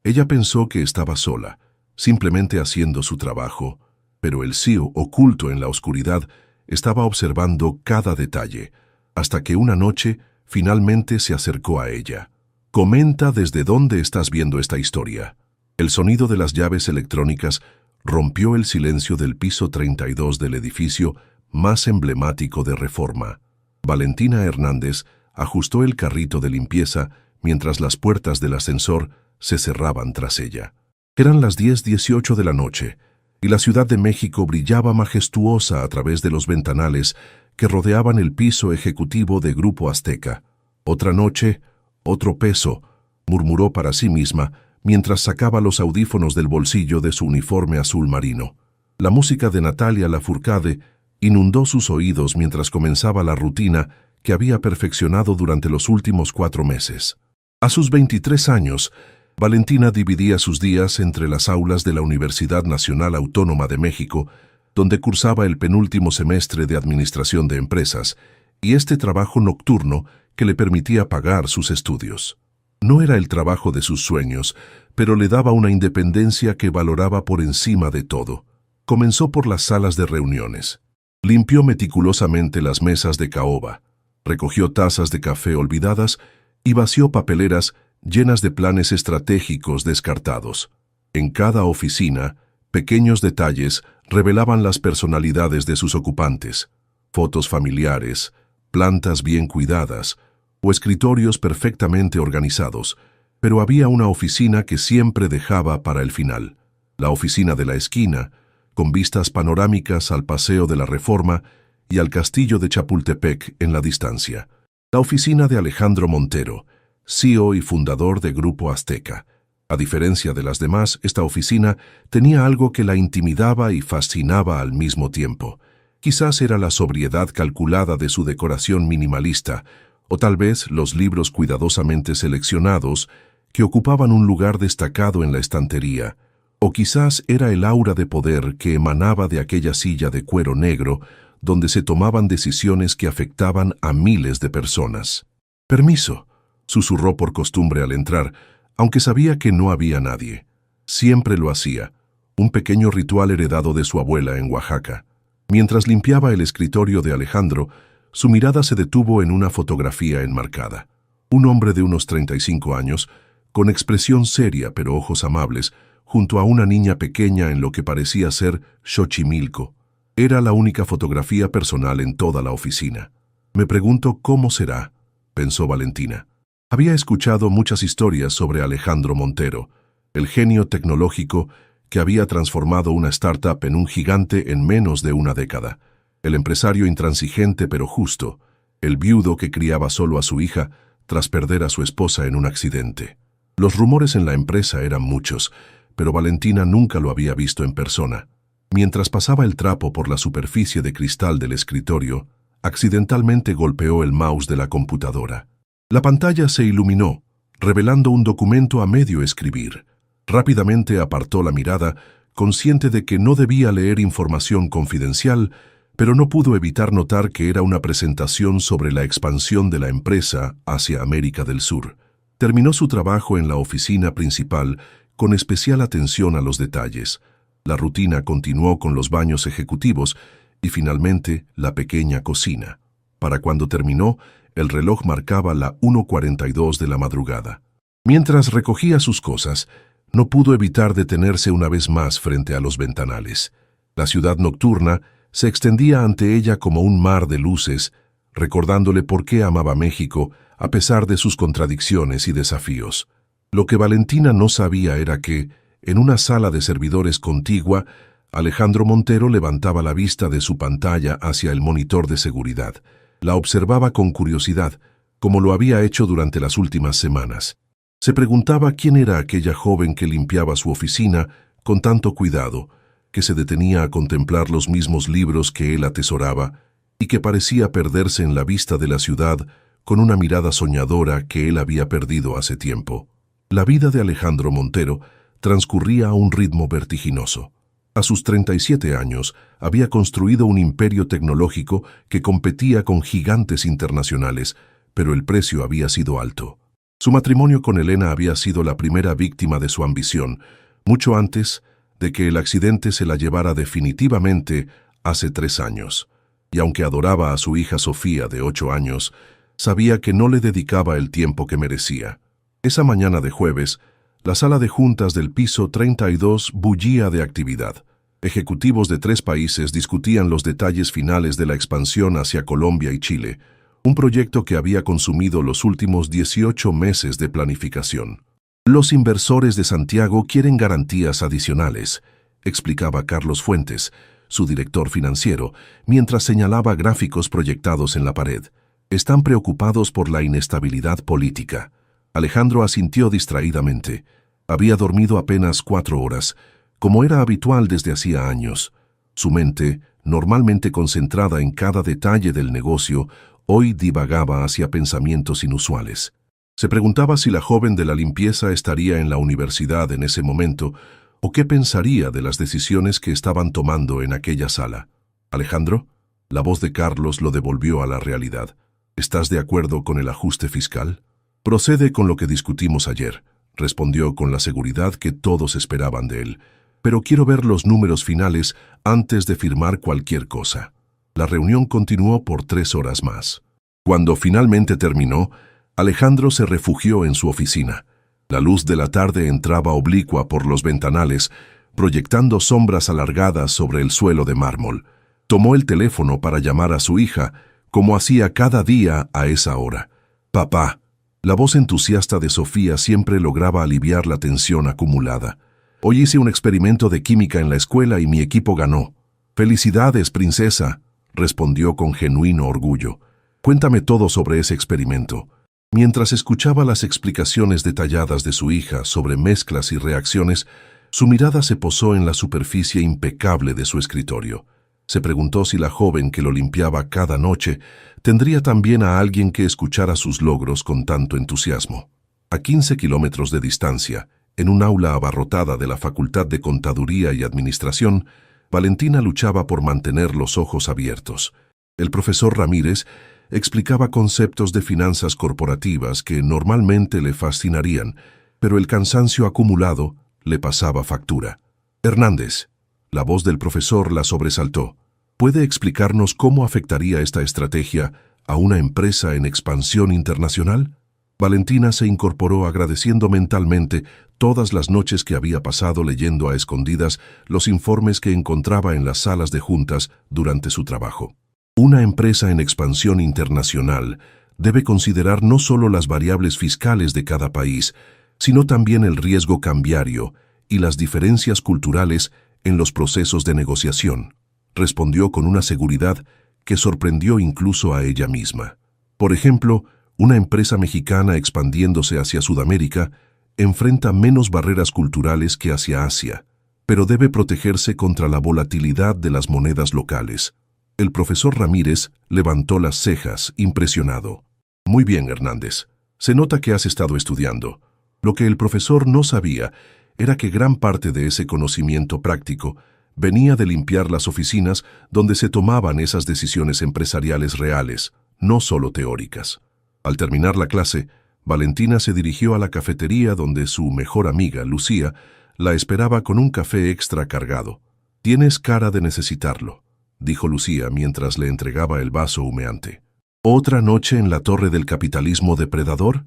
Ella pensó que estaba sola, simplemente haciendo su trabajo, pero el CEO, oculto en la oscuridad, estaba observando cada detalle, hasta que una noche finalmente se acercó a ella. Comenta desde dónde estás viendo esta historia. El sonido de las llaves electrónicas rompió el silencio del piso 32 del edificio más emblemático de Reforma. Valentina Hernández ajustó el carrito de limpieza mientras las puertas del ascensor se cerraban tras ella. Eran las 10:18 de la noche, y la Ciudad de México brillaba majestuosa a través de los ventanales que rodeaban el piso ejecutivo de Grupo Azteca. Otra noche, otro peso, murmuró para sí misma mientras sacaba los audífonos del bolsillo de su uniforme azul marino. La música de Natalia Lafourcade inundó sus oídos mientras comenzaba la rutina que había perfeccionado durante los últimos 4 meses. A sus 23 años, Valentina dividía sus días entre las aulas de la Universidad Nacional Autónoma de México, donde cursaba el penúltimo semestre de Administración de Empresas, y este trabajo nocturno que le permitía pagar sus estudios. No era el trabajo de sus sueños, pero le daba una independencia que valoraba por encima de todo. Comenzó por las salas de reuniones. Limpió meticulosamente las mesas de caoba, recogió tazas de café olvidadas y vació papeleras llenas de planes estratégicos descartados. En cada oficina, pequeños detalles revelaban las personalidades de sus ocupantes: fotos familiares, plantas bien cuidadas o escritorios perfectamente organizados, pero había una oficina que siempre dejaba para el final: la oficina de la esquina, con vistas panorámicas al Paseo de la Reforma y al Castillo de Chapultepec en la distancia. La oficina de Alejandro Montero, CEO y fundador de Grupo Azteca. A diferencia de las demás, esta oficina tenía algo que la intimidaba y fascinaba al mismo tiempo. Quizás era la sobriedad calculada de su decoración minimalista, o tal vez los libros cuidadosamente seleccionados que ocupaban un lugar destacado en la estantería, o quizás era el aura de poder que emanaba de aquella silla de cuero negro donde se tomaban decisiones que afectaban a miles de personas. «Permiso», susurró por costumbre al entrar, aunque sabía que no había nadie. Siempre lo hacía, un pequeño ritual heredado de su abuela en Oaxaca. Mientras limpiaba el escritorio de Alejandro, su mirada se detuvo en una fotografía enmarcada. Un hombre de unos 35 años, con expresión seria pero ojos amables, junto a una niña pequeña en lo que parecía ser Xochimilco. Era la única fotografía personal en toda la oficina. «Me pregunto cómo será», pensó Valentina. Había escuchado muchas historias sobre Alejandro Montero, el genio tecnológico que había transformado una startup en un gigante en menos de una década, el empresario intransigente pero justo, el viudo que criaba solo a su hija tras perder a su esposa en un accidente. Los rumores en la empresa eran muchos, pero Valentina nunca lo había visto en persona. Mientras pasaba el trapo por la superficie de cristal del escritorio, accidentalmente golpeó el mouse de la computadora. La pantalla se iluminó, revelando un documento a medio escribir. Rápidamente apartó la mirada, consciente de que no debía leer información confidencial, pero no pudo evitar notar que era una presentación sobre la expansión de la empresa hacia América del Sur. Terminó su trabajo en la oficina principal con especial atención a los detalles. La rutina continuó con los baños ejecutivos y finalmente la pequeña cocina. Para cuando terminó, el reloj marcaba la 1:42 de la madrugada. Mientras recogía sus cosas, no pudo evitar detenerse una vez más frente a los ventanales. La ciudad nocturna se extendía ante ella como un mar de luces, recordándole por qué amaba México a pesar de sus contradicciones y desafíos. Lo que Valentina no sabía era que, en una sala de servidores contigua, Alejandro Montero levantaba la vista de su pantalla hacia el monitor de seguridad. La observaba con curiosidad, como lo había hecho durante las últimas semanas. Se preguntaba quién era aquella joven que limpiaba su oficina con tanto cuidado, que se detenía a contemplar los mismos libros que él atesoraba y que parecía perderse en la vista de la ciudad con una mirada soñadora que él había perdido hace tiempo. La vida de Alejandro Montero transcurría a un ritmo vertiginoso. A sus 37 años había construido un imperio tecnológico que competía con gigantes internacionales, pero el precio había sido alto. Su matrimonio con Elena había sido la primera víctima de su ambición, mucho antes de que el accidente se la llevara definitivamente hace 3 años. Y aunque adoraba a su hija Sofía de 8 años, sabía que no le dedicaba el tiempo que merecía. Esa mañana de jueves, la sala de juntas del piso 32 bullía de actividad. Ejecutivos de 3 países discutían los detalles finales de la expansión hacia Colombia y Chile, un proyecto que había consumido los últimos 18 meses de planificación. Los inversores de Santiago quieren garantías adicionales, explicaba Carlos Fuentes, su director financiero, mientras señalaba gráficos proyectados en la pared. Están preocupados por la inestabilidad política. Alejandro asintió distraídamente. Había dormido apenas 4 horas, como era habitual desde hacía años. Su mente, normalmente concentrada en cada detalle del negocio, hoy divagaba hacia pensamientos inusuales. Se preguntaba si la joven de la limpieza estaría en la universidad en ese momento o qué pensaría de las decisiones que estaban tomando en aquella sala. «Alejandro», la voz de Carlos lo devolvió a la realidad. «¿Estás de acuerdo con el ajuste fiscal?» «Procede con lo que discutimos ayer», respondió con la seguridad que todos esperaban de él. «Pero quiero ver los números finales antes de firmar cualquier cosa». La reunión continuó por 3 horas más. Cuando finalmente terminó, Alejandro se refugió en su oficina. La luz de la tarde entraba oblicua por los ventanales, proyectando sombras alargadas sobre el suelo de mármol. Tomó el teléfono para llamar a su hija, como hacía cada día a esa hora. «Papá». La voz entusiasta de Sofía siempre lograba aliviar la tensión acumulada. «Hoy hice un experimento de química en la escuela y mi equipo ganó». «Felicidades, princesa», respondió con genuino orgullo. «Cuéntame todo sobre ese experimento». Mientras escuchaba las explicaciones detalladas de su hija sobre mezclas y reacciones, su mirada se posó en la superficie impecable de su escritorio. Se preguntó si la joven que lo limpiaba cada noche tendría también a alguien que escuchara sus logros con tanto entusiasmo. A 15 kilómetros de distancia, en un aula abarrotada de la Facultad de Contaduría y Administración, Valentina luchaba por mantener los ojos abiertos. El profesor Ramírez explicaba conceptos de finanzas corporativas que normalmente le fascinarían, pero el cansancio acumulado le pasaba factura. «Hernández», la voz del profesor la sobresaltó. «¿Puede explicarnos cómo afectaría esta estrategia a una empresa en expansión internacional?» Valentina se incorporó agradeciendo mentalmente todas las noches que había pasado leyendo a escondidas los informes que encontraba en las salas de juntas durante su trabajo. Una empresa en expansión internacional debe considerar no solo las variables fiscales de cada país, sino también el riesgo cambiario y las diferencias culturales en los procesos de negociación, respondió con una seguridad que sorprendió incluso a ella misma. Por ejemplo, una empresa mexicana expandiéndose hacia Sudamérica enfrenta menos barreras culturales que hacia Asia, pero debe protegerse contra la volatilidad de las monedas locales. El profesor Ramírez levantó las cejas, impresionado. «Muy bien, Hernández. Se nota que has estado estudiando». Lo que el profesor no sabía era que gran parte de ese conocimiento práctico venía de limpiar las oficinas donde se tomaban esas decisiones empresariales reales, no solo teóricas. Al terminar la clase, Valentina se dirigió a la cafetería donde su mejor amiga, Lucía, la esperaba con un café extra cargado. «Tienes cara de necesitarlo», dijo Lucía mientras le entregaba el vaso humeante. «¿Otra noche en la torre del capitalismo depredador?»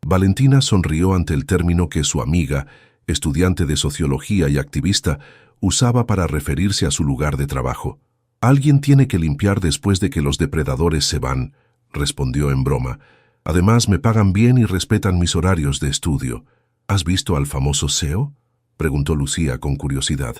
Valentina sonrió ante el término que su amiga, estudiante de sociología y activista, usaba para referirse a su lugar de trabajo. «Alguien tiene que limpiar después de que los depredadores se van», respondió en broma. «Además, me pagan bien y respetan mis horarios de estudio». «¿Has visto al famoso CEO?» preguntó Lucía con curiosidad.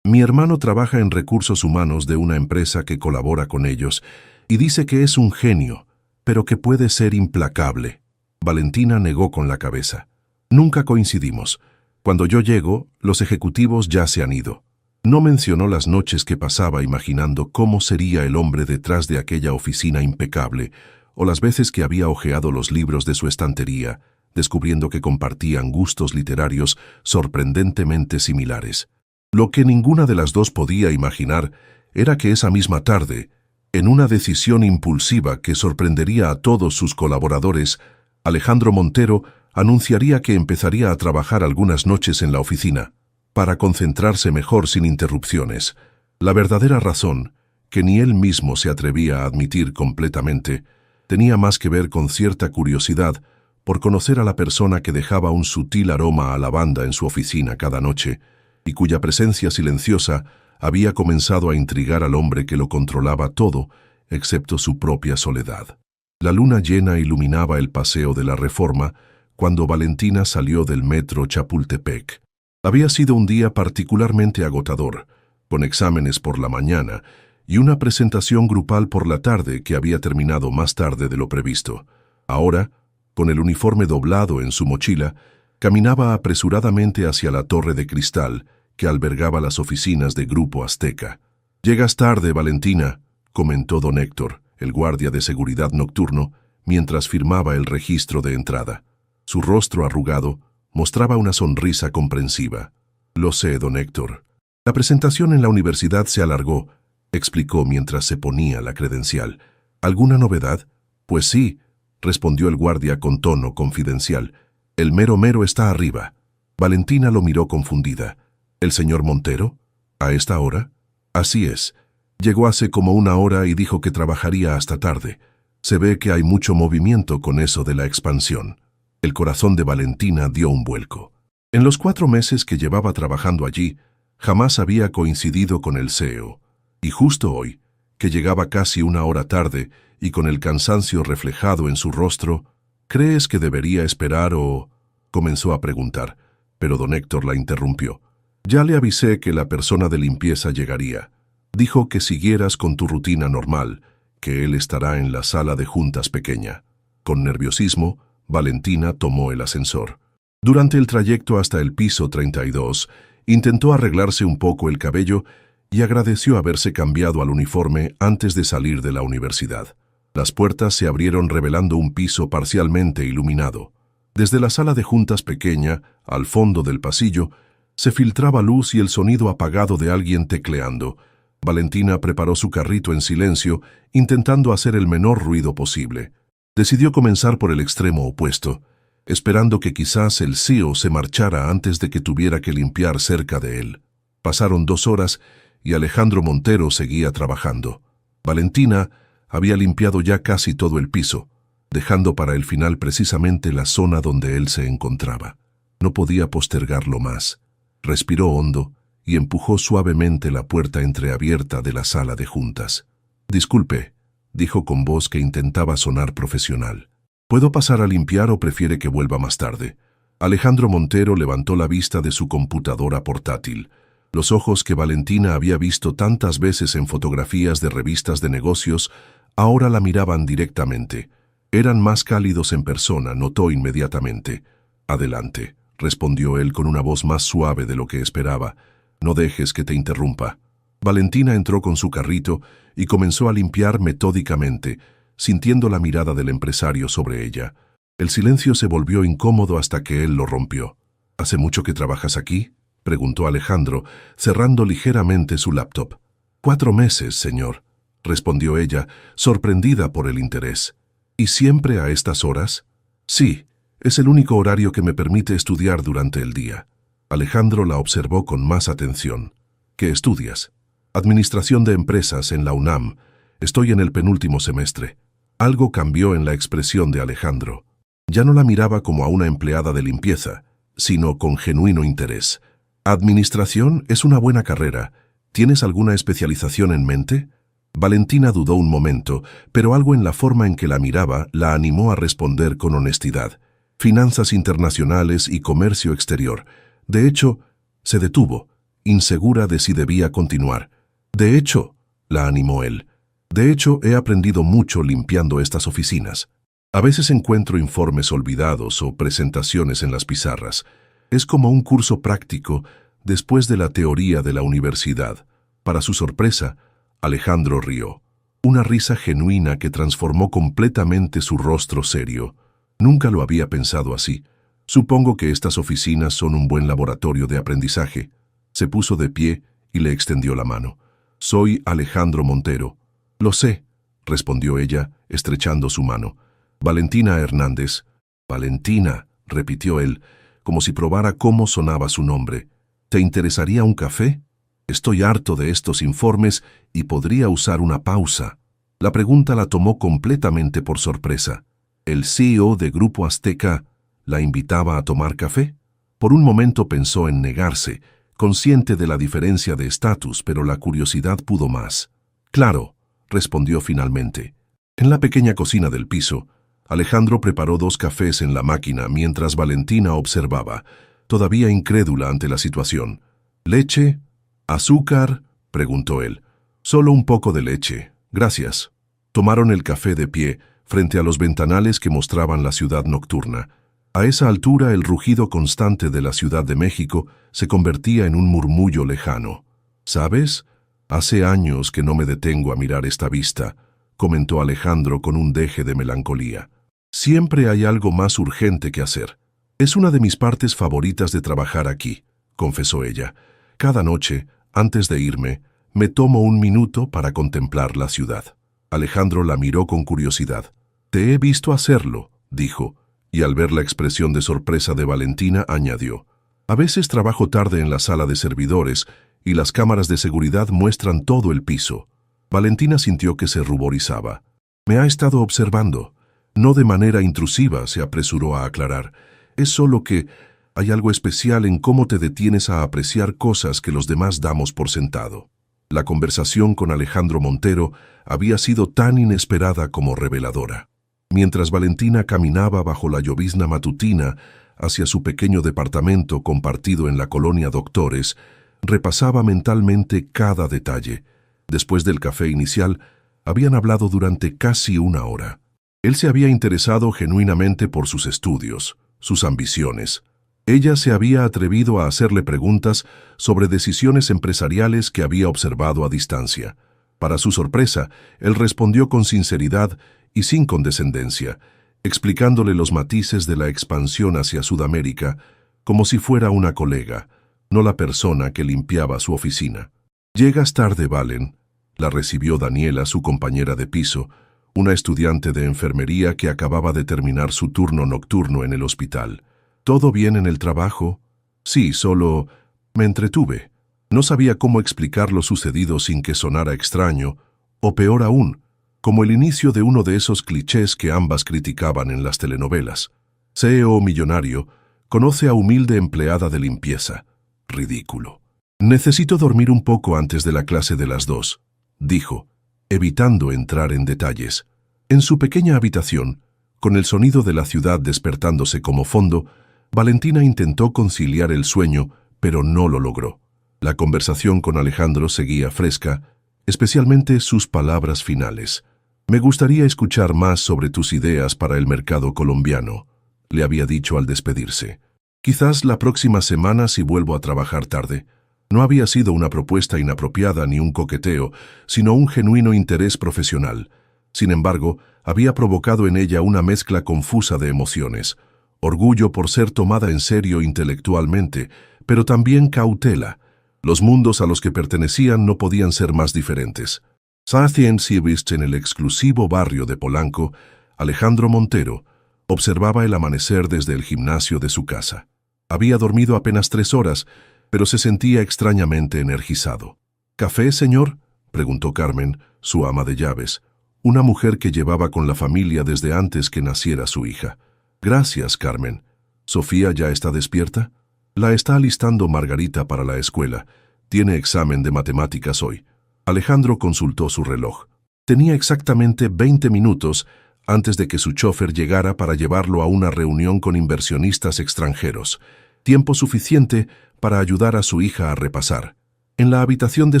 «Mi hermano trabaja en recursos humanos de una empresa que colabora con ellos y dice que es un genio, pero que puede ser implacable». Valentina negó con la cabeza. «Nunca coincidimos. Cuando yo llego, los ejecutivos ya se han ido». No mencionó las noches que pasaba imaginando cómo sería el hombre detrás de aquella oficina impecable, o las veces que había hojeado los libros de su estantería, descubriendo que compartían gustos literarios sorprendentemente similares. Lo que ninguna de las dos podía imaginar era que esa misma tarde, en una decisión impulsiva que sorprendería a todos sus colaboradores, Alejandro Montero anunciaría que empezaría a trabajar algunas noches en la oficina, para concentrarse mejor sin interrupciones. La verdadera razón, que ni él mismo se atrevía a admitir completamente, tenía más que ver con cierta curiosidad por conocer a la persona que dejaba un sutil aroma a lavanda en su oficina cada noche, y cuya presencia silenciosa había comenzado a intrigar al hombre que lo controlaba todo, excepto su propia soledad. La luna llena iluminaba el paseo de la Reforma cuando Valentina salió del metro Chapultepec. Había sido un día particularmente agotador, con exámenes por la mañana y una presentación grupal por la tarde que había terminado más tarde de lo previsto. Ahora, con el uniforme doblado en su mochila, caminaba apresuradamente hacia la torre de cristal que albergaba las oficinas de Grupo Azteca. «Llegas tarde, Valentina», comentó don Héctor, el guardia de seguridad nocturno, mientras firmaba el registro de entrada. Su rostro arrugado mostraba una sonrisa comprensiva. «Lo sé, don Héctor. La presentación en la universidad se alargó», explicó mientras se ponía la credencial. «¿Alguna novedad?» «Pues sí», respondió el guardia con tono confidencial. «El mero mero está arriba». Valentina lo miró confundida. «¿El señor Montero? ¿A esta hora?» «Así es. Llegó hace como una hora y dijo que trabajaría hasta tarde. Se ve que hay mucho movimiento con eso de la expansión». El corazón de Valentina dio un vuelco. En los 4 meses que llevaba trabajando allí, jamás había coincidido con el CEO. Y justo hoy, que llegaba casi una hora tarde y con el cansancio reflejado en su rostro, «¿Crees que debería esperar o...?» comenzó a preguntar, pero don Héctor la interrumpió. «Ya le avisé que la persona de limpieza llegaría. Dijo que siguieras con tu rutina normal, que él estará en la sala de juntas pequeña». Con nerviosismo, Valentina tomó el ascensor. Durante el trayecto hasta el piso 32, intentó arreglarse un poco el cabello y agradeció haberse cambiado al uniforme antes de salir de la universidad. Las puertas se abrieron revelando un piso parcialmente iluminado. Desde la sala de juntas pequeña, al fondo del pasillo, se filtraba luz y el sonido apagado de alguien tecleando. Valentina preparó su carrito en silencio, intentando hacer el menor ruido posible. Decidió comenzar por el extremo opuesto, esperando que quizás el CEO se marchara antes de que tuviera que limpiar cerca de él. Pasaron 2 horas y Alejandro Montero seguía trabajando. Valentina había limpiado ya casi todo el piso, dejando para el final precisamente la zona donde él se encontraba. No podía postergarlo más. Respiró hondo y empujó suavemente la puerta entreabierta de la sala de juntas. «Disculpe», dijo con voz que intentaba sonar profesional. «¿Puedo pasar a limpiar o prefiere que vuelva más tarde?» Alejandro Montero levantó la vista de su computadora portátil. Los ojos que Valentina había visto tantas veces en fotografías de revistas de negocios ahora la miraban directamente. Eran más cálidos en persona, notó inmediatamente. «Adelante», respondió él con una voz más suave de lo que esperaba. «No dejes que te interrumpa». Valentina entró con su carrito y comenzó a limpiar metódicamente, sintiendo la mirada del empresario sobre ella. El silencio se volvió incómodo hasta que él lo rompió. «¿Hace mucho que trabajas aquí?», preguntó Alejandro, cerrando ligeramente su laptop. «4 meses, señor», respondió ella, sorprendida por el interés. «¿Y siempre a estas horas?» «Sí, es el único horario que me permite estudiar durante el día». Alejandro la observó con más atención. «¿Qué estudias?» «Administración de empresas en la UNAM. Estoy en el penúltimo semestre». Algo cambió en la expresión de Alejandro. Ya no la miraba como a una empleada de limpieza, sino con genuino interés. «Administración es una buena carrera. ¿Tienes alguna especialización en mente?» Valentina dudó un momento, pero algo en la forma en que la miraba la animó a responder con honestidad. «Finanzas internacionales y comercio exterior». De hecho, se detuvo, insegura de si debía continuar. «De hecho», la animó él, «de hecho he aprendido mucho limpiando estas oficinas. A veces encuentro informes olvidados o presentaciones en las pizarras. Es como un curso práctico después de la teoría de la universidad». Para su sorpresa, Alejandro rió. Una risa genuina que transformó completamente su rostro serio. Nunca lo había pensado así. «Supongo que estas oficinas son un buen laboratorio de aprendizaje». Se puso de pie y le extendió la mano. «Soy Alejandro Montero». «Lo sé», respondió ella, estrechando su mano. «Valentina Hernández». «Valentina», repitió él, como si probara cómo sonaba su nombre. ¿Te interesaría un café? Estoy harto de estos informes y podría usar una pausa. La pregunta la tomó completamente por sorpresa. ¿El CEO de Grupo Azteca la invitaba a tomar café? Por un momento pensó en negarse, consciente de la diferencia de estatus, pero la curiosidad pudo más. Claro, respondió finalmente. En la pequeña cocina del piso, Alejandro preparó 2 cafés en la máquina mientras Valentina observaba, todavía incrédula ante la situación. ¿Leche? ¿Azúcar?, preguntó él. Solo un poco de leche, gracias. Tomaron el café de pie, frente a los ventanales que mostraban la ciudad nocturna. A esa altura el rugido constante de la Ciudad de México se convertía en un murmullo lejano. ¿Sabes? Hace años que no me detengo a mirar esta vista, comentó Alejandro con un deje de melancolía. Siempre hay algo más urgente que hacer. Es una de mis partes favoritas de trabajar aquí, confesó ella. Cada noche, antes de irme, me tomo un minuto para contemplar la ciudad. Alejandro la miró con curiosidad. Te he visto hacerlo, dijo, y al ver la expresión de sorpresa de Valentina añadió. A veces trabajo tarde en la sala de servidores y las cámaras de seguridad muestran todo el piso. Valentina sintió que se ruborizaba. Me ha estado observando. No de manera intrusiva, se apresuró a aclarar. Es solo que hay algo especial en cómo te detienes a apreciar cosas que los demás damos por sentado. La conversación con Alejandro Montero había sido tan inesperada como reveladora. Mientras Valentina caminaba bajo la llovizna matutina hacia su pequeño departamento compartido en la colonia Doctores, repasaba mentalmente cada detalle. Después del café inicial, habían hablado durante casi 1 hora. Él se había interesado genuinamente por sus estudios, sus ambiciones. Ella se había atrevido a hacerle preguntas sobre decisiones empresariales que había observado a distancia. Para su sorpresa, él respondió con sinceridad y sin condescendencia, explicándole los matices de la expansión hacia Sudamérica como si fuera una colega, no la persona que limpiaba su oficina. «Llegas tarde, Valen», la recibió Daniela, su compañera de piso, una estudiante de enfermería que acababa de terminar su turno nocturno en el hospital. ¿Todo bien en el trabajo? Sí, solo me entretuve. No sabía cómo explicar lo sucedido sin que sonara extraño, o peor aún, como el inicio de uno de esos clichés que ambas criticaban en las telenovelas. CEO millonario conoce a humilde empleada de limpieza. Ridículo. Necesito dormir un poco antes de la clase de las 2, dijo, evitando entrar en detalles. En su pequeña habitación, con el sonido de la ciudad despertándose como fondo, Valentina intentó conciliar el sueño, pero no lo logró. La conversación con Alejandro seguía fresca, especialmente sus palabras finales. Me gustaría escuchar más sobre tus ideas para el mercado colombiano, le había dicho al despedirse. Quizás la próxima semana si vuelvo a trabajar tarde. No había sido una propuesta inapropiada ni un coqueteo, sino un genuino interés profesional. Sin embargo, había provocado en ella una mezcla confusa de emociones. Orgullo por ser tomada en serio intelectualmente, pero también cautela. Los mundos a los que pertenecían no podían ser más diferentes. South en el exclusivo barrio de Polanco, Alejandro Montero observaba el amanecer desde el gimnasio de su casa. Había dormido apenas 3 horas, pero se sentía extrañamente energizado. ¿Café, señor?, preguntó Carmen, su ama de llaves, una mujer que llevaba con la familia desde antes que naciera su hija. Gracias, Carmen. ¿Sofía ya está despierta? La está alistando Margarita para la escuela. Tiene examen de matemáticas hoy. Alejandro consultó su reloj. Tenía exactamente 20 minutos antes de que su chofer llegara para llevarlo a una reunión con inversionistas extranjeros. Tiempo suficiente para ayudar a su hija a repasar. En la habitación de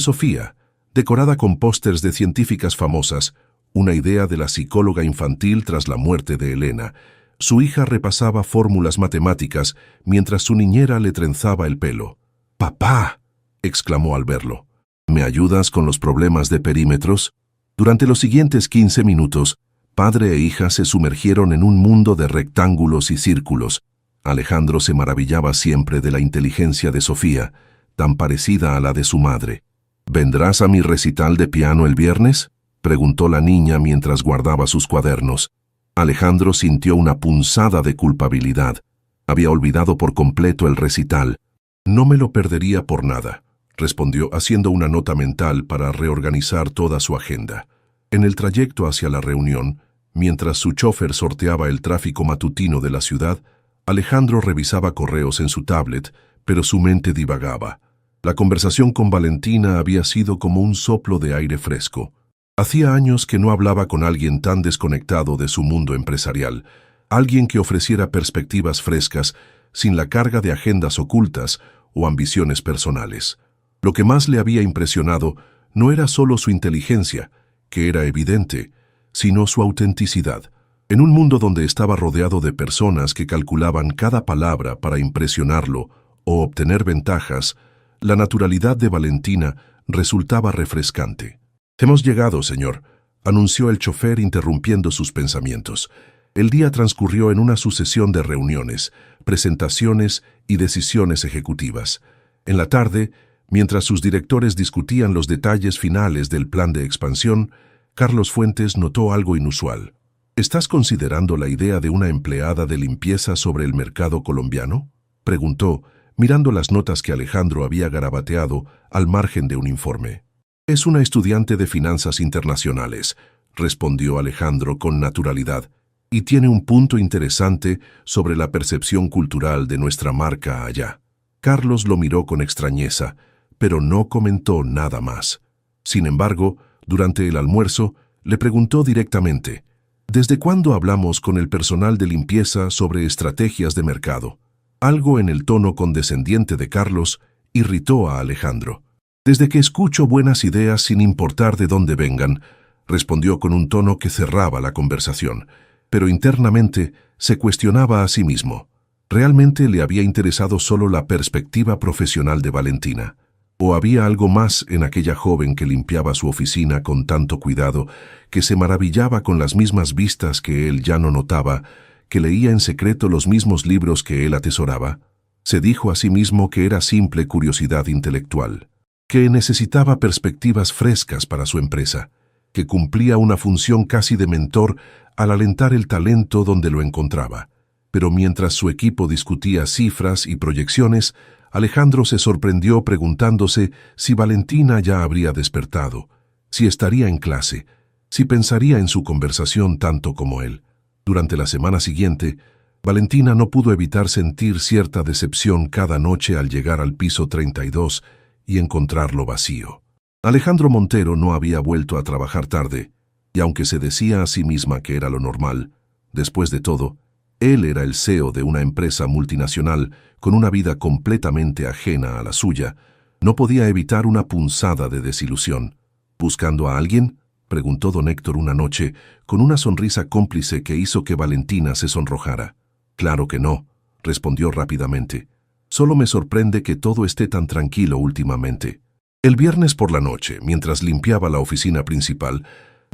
Sofía, decorada con pósters de científicas famosas, una idea de la psicóloga infantil tras la muerte de Elena, su hija repasaba fórmulas matemáticas mientras su niñera le trenzaba el pelo. «¡Papá!», exclamó al verlo. «¿Me ayudas con los problemas de perímetros?». Durante los siguientes 15 minutos, padre e hija se sumergieron en un mundo de rectángulos y círculos. Alejandro se maravillaba siempre de la inteligencia de Sofía, tan parecida a la de su madre. «¿Vendrás a mi recital de piano el viernes?», preguntó la niña mientras guardaba sus cuadernos. Alejandro sintió una punzada de culpabilidad. Había olvidado por completo el recital. No me lo perdería por nada, respondió haciendo una nota mental para reorganizar toda su agenda. En el trayecto hacia la reunión, mientras su chofer sorteaba el tráfico matutino de la ciudad, Alejandro revisaba correos en su tablet, pero su mente divagaba. La conversación con Valentina había sido como un soplo de aire fresco. Hacía años que no hablaba con alguien tan desconectado de su mundo empresarial, alguien que ofreciera perspectivas frescas, sin la carga de agendas ocultas o ambiciones personales. Lo que más le había impresionado no era solo su inteligencia, que era evidente, sino su autenticidad. En un mundo donde estaba rodeado de personas que calculaban cada palabra para impresionarlo o obtener ventajas, la naturalidad de Valentina resultaba refrescante. «Hemos llegado, señor», anunció el chofer interrumpiendo sus pensamientos. El día transcurrió en una sucesión de reuniones, presentaciones y decisiones ejecutivas. En la tarde, mientras sus directores discutían los detalles finales del plan de expansión, Carlos Fuentes notó algo inusual. «¿Estás considerando la idea de una empleada de limpieza sobre el mercado colombiano?», preguntó, mirando las notas que Alejandro había garabateado al margen de un informe. «Es una estudiante de finanzas internacionales», respondió Alejandro con naturalidad, «y tiene un punto interesante sobre la percepción cultural de nuestra marca allá». Carlos lo miró con extrañeza, pero no comentó nada más. Sin embargo, durante el almuerzo, le preguntó directamente, «¿Desde cuándo hablamos con el personal de limpieza sobre estrategias de mercado?». Algo en el tono condescendiente de Carlos irritó a Alejandro. «Desde que escucho buenas ideas sin importar de dónde vengan», respondió con un tono que cerraba la conversación, pero internamente se cuestionaba a sí mismo. ¿Realmente le había interesado solo la perspectiva profesional de Valentina? ¿O había algo más en aquella joven que limpiaba su oficina con tanto cuidado, que se maravillaba con las mismas vistas que él ya no notaba, que leía en secreto los mismos libros que él atesoraba? Se dijo a sí mismo que era simple curiosidad intelectual, que necesitaba perspectivas frescas para su empresa, que cumplía una función casi de mentor al alentar el talento donde lo encontraba. Pero mientras su equipo discutía cifras y proyecciones, Alejandro se sorprendió preguntándose si Valentina ya habría despertado, si estaría en clase, si pensaría en su conversación tanto como él. Durante la semana siguiente, Valentina no pudo evitar sentir cierta decepción cada noche al llegar al piso 32 y encontrarlo vacío. Alejandro Montero no había vuelto a trabajar tarde, y aunque se decía a sí misma que era lo normal, después de todo, él era el CEO de una empresa multinacional con una vida completamente ajena a la suya, no podía evitar una punzada de desilusión. «¿Buscando a alguien?», preguntó don Héctor una noche, con una sonrisa cómplice que hizo que Valentina se sonrojara. «Claro que no», respondió rápidamente. «Solo me sorprende que todo esté tan tranquilo últimamente». El viernes por la noche, mientras limpiaba la oficina principal,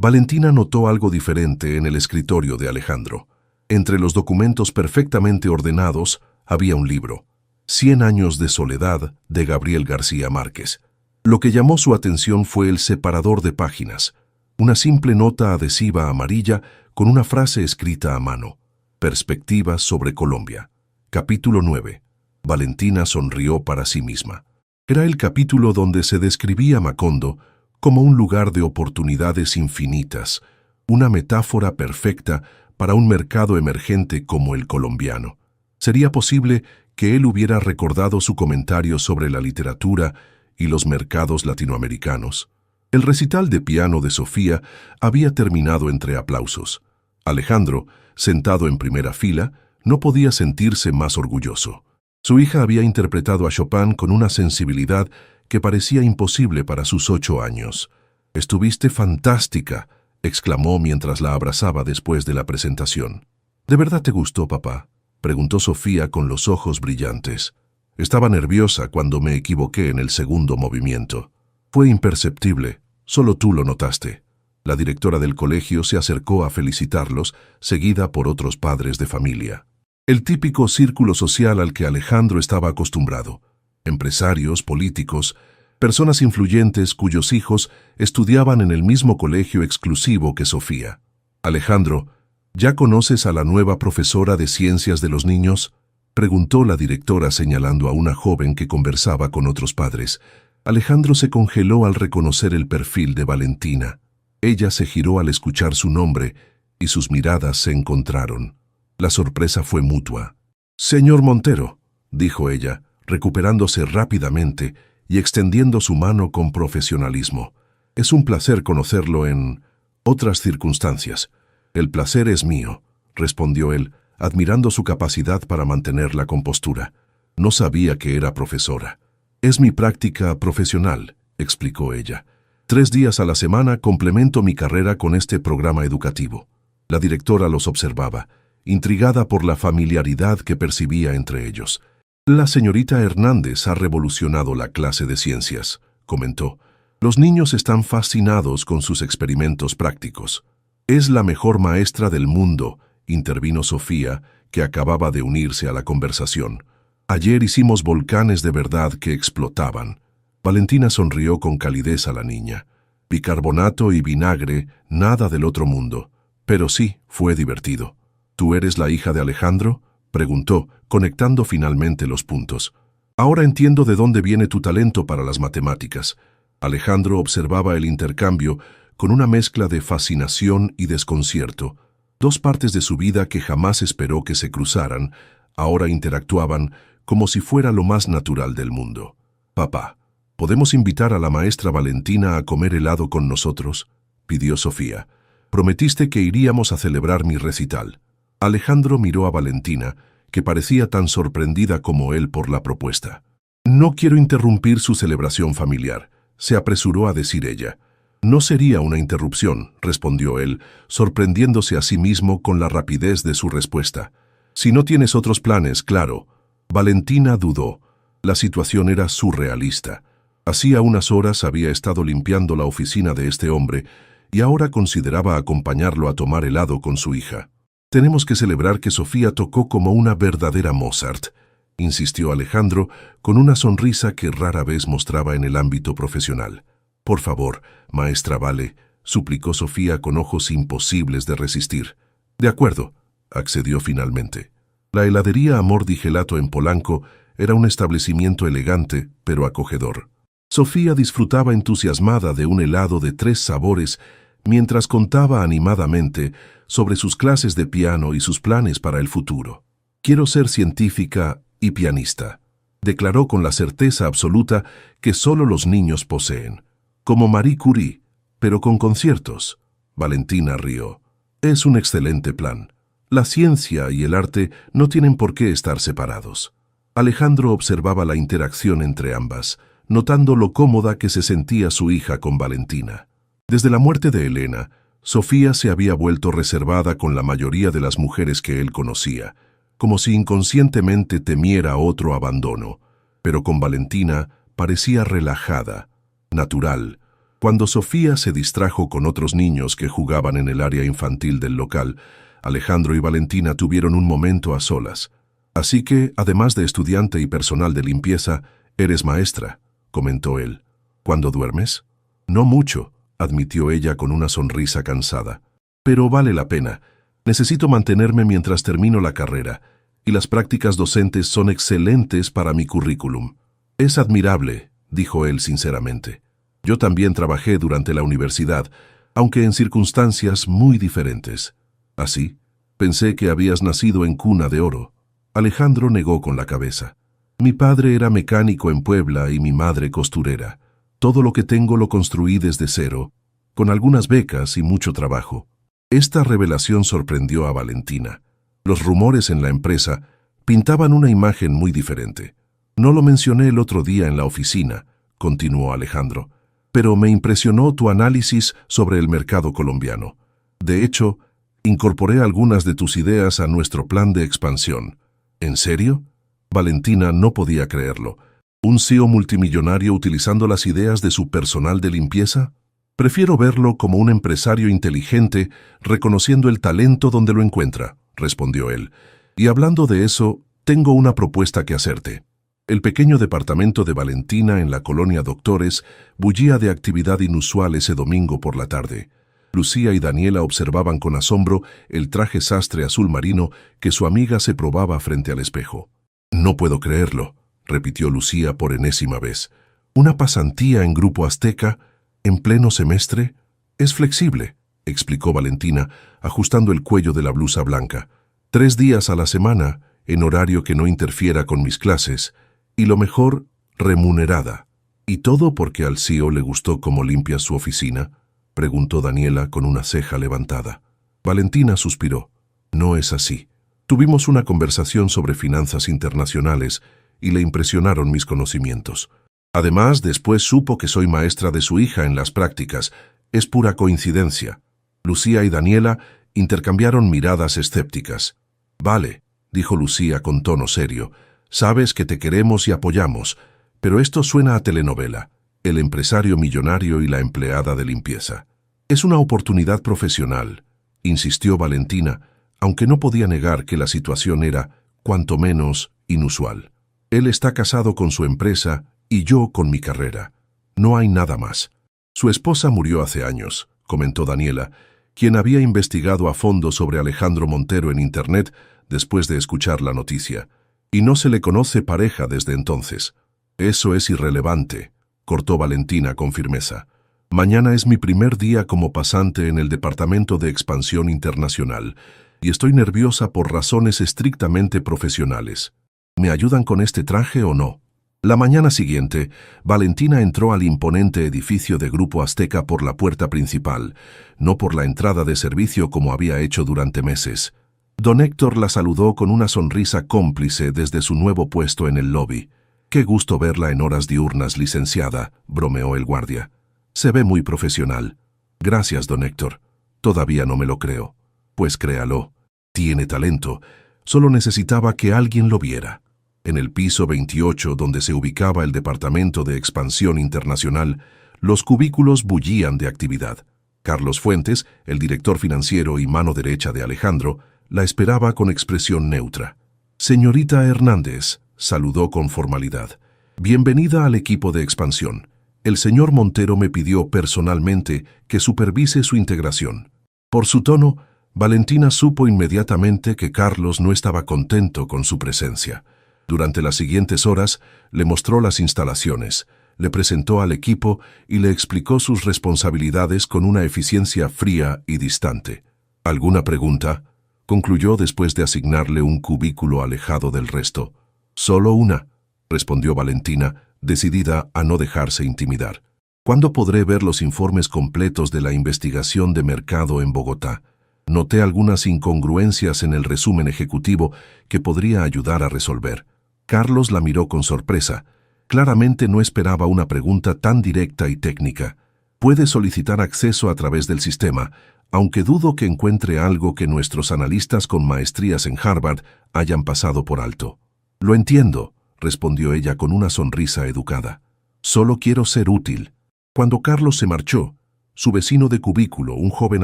Valentina notó algo diferente en el escritorio de Alejandro. Entre los documentos perfectamente ordenados había un libro, 100 años de soledad, de Gabriel García Márquez. Lo que llamó su atención fue el separador de páginas, una simple nota adhesiva amarilla con una frase escrita a mano: «Perspectivas sobre Colombia». Capítulo 9. Valentina sonrió para sí misma. Era el capítulo donde se describía Macondo como un lugar de oportunidades infinitas, una metáfora perfecta para un mercado emergente como el colombiano. Sería posible que él hubiera recordado su comentario sobre la literatura y los mercados latinoamericanos. El recital de piano de Sofía había terminado entre aplausos. Alejandro, sentado en primera fila, no podía sentirse más orgulloso. Su hija había interpretado a Chopin con una sensibilidad que parecía imposible para sus 8 años. «Estuviste fantástica», exclamó mientras la abrazaba después de la presentación. «¿De verdad te gustó, papá?», preguntó Sofía con los ojos brillantes. «Estaba nerviosa cuando me equivoqué en el segundo movimiento. Fue imperceptible, solo tú lo notaste». La directora del colegio se acercó a felicitarlos, seguida por otros padres de familia. El típico círculo social al que Alejandro estaba acostumbrado. Empresarios, políticos, personas influyentes cuyos hijos estudiaban en el mismo colegio exclusivo que Sofía. «Alejandro, ¿ya conoces a la nueva profesora de ciencias de los niños?», preguntó la directora señalando a una joven que conversaba con otros padres. Alejandro se congeló al reconocer el perfil de Valentina. Ella se giró al escuchar su nombre y sus miradas se encontraron. La sorpresa fue mutua. «Señor Montero», dijo ella, recuperándose rápidamente y extendiendo su mano con profesionalismo. «Es un placer conocerlo en otras circunstancias». «El placer es mío», respondió él, admirando su capacidad para mantener la compostura. «No sabía que era profesora». «Es mi práctica profesional», explicó ella. 3 días a la semana complemento mi carrera con este programa educativo». La directora los observaba, intrigada por la familiaridad que percibía entre ellos. «La señorita Hernández ha revolucionado la clase de ciencias», comentó. «Los niños están fascinados con sus experimentos prácticos». «Es la mejor maestra del mundo», intervino Sofía, que acababa de unirse a la conversación. «Ayer hicimos volcanes de verdad que explotaban». Valentina sonrió con calidez a la niña. «Bicarbonato y vinagre, nada del otro mundo. Pero sí, fue divertido». «¿Tú eres la hija de Alejandro?», preguntó, conectando finalmente los puntos. «Ahora entiendo de dónde viene tu talento para las matemáticas». Alejandro observaba el intercambio con una mezcla de fascinación y desconcierto. 2 partes de su vida que jamás esperó que se cruzaran, ahora interactuaban como si fuera lo más natural del mundo. «Papá, ¿podemos invitar a la maestra Valentina a comer helado con nosotros?», pidió Sofía. «Prometiste que iríamos a celebrar mi recital». Alejandro miró a Valentina, que parecía tan sorprendida como él por la propuesta. «No quiero interrumpir su celebración familiar», se apresuró a decir ella. «No sería una interrupción», respondió él, sorprendiéndose a sí mismo con la rapidez de su respuesta. «Si no tienes otros planes, claro». Valentina dudó. La situación era surrealista. Hacía unas horas había estado limpiando la oficina de este hombre y ahora consideraba acompañarlo a tomar helado con su hija. «Tenemos que celebrar que Sofía tocó como una verdadera Mozart», insistió Alejandro con una sonrisa que rara vez mostraba en el ámbito profesional. «Por favor, maestra Vale», suplicó Sofía con ojos imposibles de resistir. «De acuerdo», accedió finalmente. La heladería Amor di Gelato en Polanco era un establecimiento elegante, pero acogedor. Sofía disfrutaba entusiasmada de un helado de 3 sabores mientras contaba animadamente sobre sus clases de piano y sus planes para el futuro. «Quiero ser científica y pianista», declaró con la certeza absoluta que solo los niños poseen. «Como Marie Curie, pero con conciertos». Valentina rió. «Es un excelente plan. La ciencia y el arte no tienen por qué estar separados». Alejandro observaba la interacción entre ambas, notando lo cómoda que se sentía su hija con Valentina. Desde la muerte de Elena, Sofía se había vuelto reservada con la mayoría de las mujeres que él conocía, como si inconscientemente temiera otro abandono. Pero con Valentina parecía relajada, natural. Cuando Sofía se distrajo con otros niños que jugaban en el área infantil del local, Alejandro y Valentina tuvieron un momento a solas. «Así que, además de estudiante y personal de limpieza, eres maestra», comentó él. «¿Cuándo duermes?» «No mucho», admitió ella con una sonrisa cansada. «Pero vale la pena. Necesito mantenerme mientras termino la carrera, y las prácticas docentes son excelentes para mi currículum». «Es admirable», dijo él sinceramente. «Yo también trabajé durante la universidad, aunque en circunstancias muy diferentes». «¿Así? Pensé que habías nacido en cuna de oro». Alejandro negó con la cabeza. «Mi padre era mecánico en Puebla y mi madre costurera. Todo lo que tengo lo construí desde cero, con algunas becas y mucho trabajo». Esta revelación sorprendió a Valentina. Los rumores en la empresa pintaban una imagen muy diferente. «No lo mencioné el otro día en la oficina», continuó Alejandro, «pero me impresionó tu análisis sobre el mercado colombiano. De hecho, incorporé algunas de tus ideas a nuestro plan de expansión». «¿En serio?». Valentina no podía creerlo. ¿Un CEO multimillonario utilizando las ideas de su personal de limpieza? «Prefiero verlo como un empresario inteligente, reconociendo el talento donde lo encuentra», respondió él. «Y hablando de eso, tengo una propuesta que hacerte». El pequeño departamento de Valentina en la colonia Doctores bullía de actividad inusual ese domingo por la tarde. Lucía y Daniela observaban con asombro el traje sastre azul marino que su amiga se probaba frente al espejo. No puedo creerlo, repitió Lucía por enésima vez. ¿Una pasantía en Grupo Azteca, en pleno semestre? Es flexible, explicó Valentina, ajustando el cuello de la blusa blanca. 3 días a la semana, en horario que no interfiera con mis clases, y lo mejor, remunerada. ¿Y todo porque al CEO le gustó cómo limpias su oficina?, preguntó Daniela con una ceja levantada. Valentina suspiró. No es así. Tuvimos una conversación sobre finanzas internacionales y le impresionaron mis conocimientos. Además, después supo que soy maestra de su hija en las prácticas. Es pura coincidencia. Lucía y Daniela intercambiaron miradas escépticas. Vale, dijo Lucía con tono serio, sabes que te queremos y apoyamos, pero esto suena a telenovela, el empresario millonario y la empleada de limpieza. Es una oportunidad profesional, insistió Valentina, aunque no podía negar que la situación era, cuanto menos, inusual. Él está casado con su empresa y yo con mi carrera. No hay nada más. Su esposa murió hace años, comentó Daniela, quien había investigado a fondo sobre Alejandro Montero en Internet después de escuchar la noticia, y no se le conoce pareja desde entonces. Eso es irrelevante, cortó Valentina con firmeza. Mañana es mi primer día como pasante en el Departamento de Expansión Internacional, y estoy nerviosa por razones estrictamente profesionales. ¿Me ayudan con este traje o no? La mañana siguiente, Valentina entró al imponente edificio de Grupo Azteca por la puerta principal, no por la entrada de servicio como había hecho durante meses. Don Héctor la saludó con una sonrisa cómplice desde su nuevo puesto en el lobby. «Qué gusto verla en horas diurnas, licenciada», bromeó el guardia. «Se ve muy profesional». «Gracias, don Héctor. Todavía no me lo creo». «Pues créalo. Tiene talento. Solo necesitaba que alguien lo viera». En el piso 28, donde se ubicaba el Departamento de Expansión Internacional, los cubículos bullían de actividad. Carlos Fuentes, el director financiero y mano derecha de Alejandro, la esperaba con expresión neutra. «Señorita Hernández», saludó con formalidad. «Bienvenida al equipo de expansión. El señor Montero me pidió personalmente que supervise su integración». Por su tono, Valentina supo inmediatamente que Carlos no estaba contento con su presencia. Durante las siguientes horas, le mostró las instalaciones, le presentó al equipo y le explicó sus responsabilidades con una eficiencia fría y distante. «¿Alguna pregunta?», concluyó después de asignarle un cubículo alejado del resto. «Solo una», respondió Valentina, decidida a no dejarse intimidar. «¿Cuándo podré ver los informes completos de la investigación de mercado en Bogotá? Noté algunas incongruencias en el resumen ejecutivo que podría ayudar a resolver». Carlos la miró con sorpresa. Claramente no esperaba una pregunta tan directa y técnica. «Puede solicitar acceso a través del sistema, aunque dudo que encuentre algo que nuestros analistas con maestrías en Harvard hayan pasado por alto». «Lo entiendo», respondió ella con una sonrisa educada. «Solo quiero ser útil». Cuando Carlos se marchó, su vecino de cubículo, un joven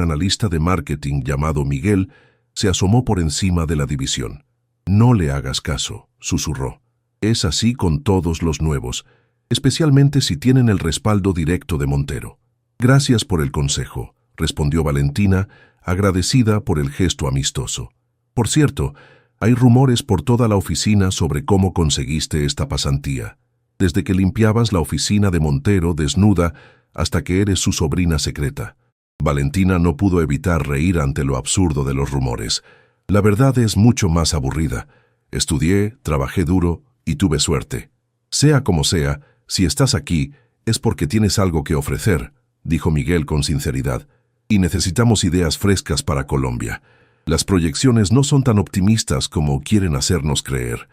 analista de marketing llamado Miguel, se asomó por encima de la división. «No le hagas caso», susurró. «Es así con todos los nuevos, especialmente si tienen el respaldo directo de Montero». «Gracias por el consejo», respondió Valentina, agradecida por el gesto amistoso. «Por cierto, hay rumores por toda la oficina sobre cómo conseguiste esta pasantía. Desde que limpiabas la oficina de Montero desnuda hasta que eres su sobrina secreta». Valentina no pudo evitar reír ante lo absurdo de los rumores. «La verdad es mucho más aburrida. Estudié, trabajé duro y tuve suerte. Sea como sea, si estás aquí es porque tienes algo que ofrecer», dijo Miguel con sinceridad. «Y necesitamos ideas frescas para Colombia. Las proyecciones no son tan optimistas como quieren hacernos creer».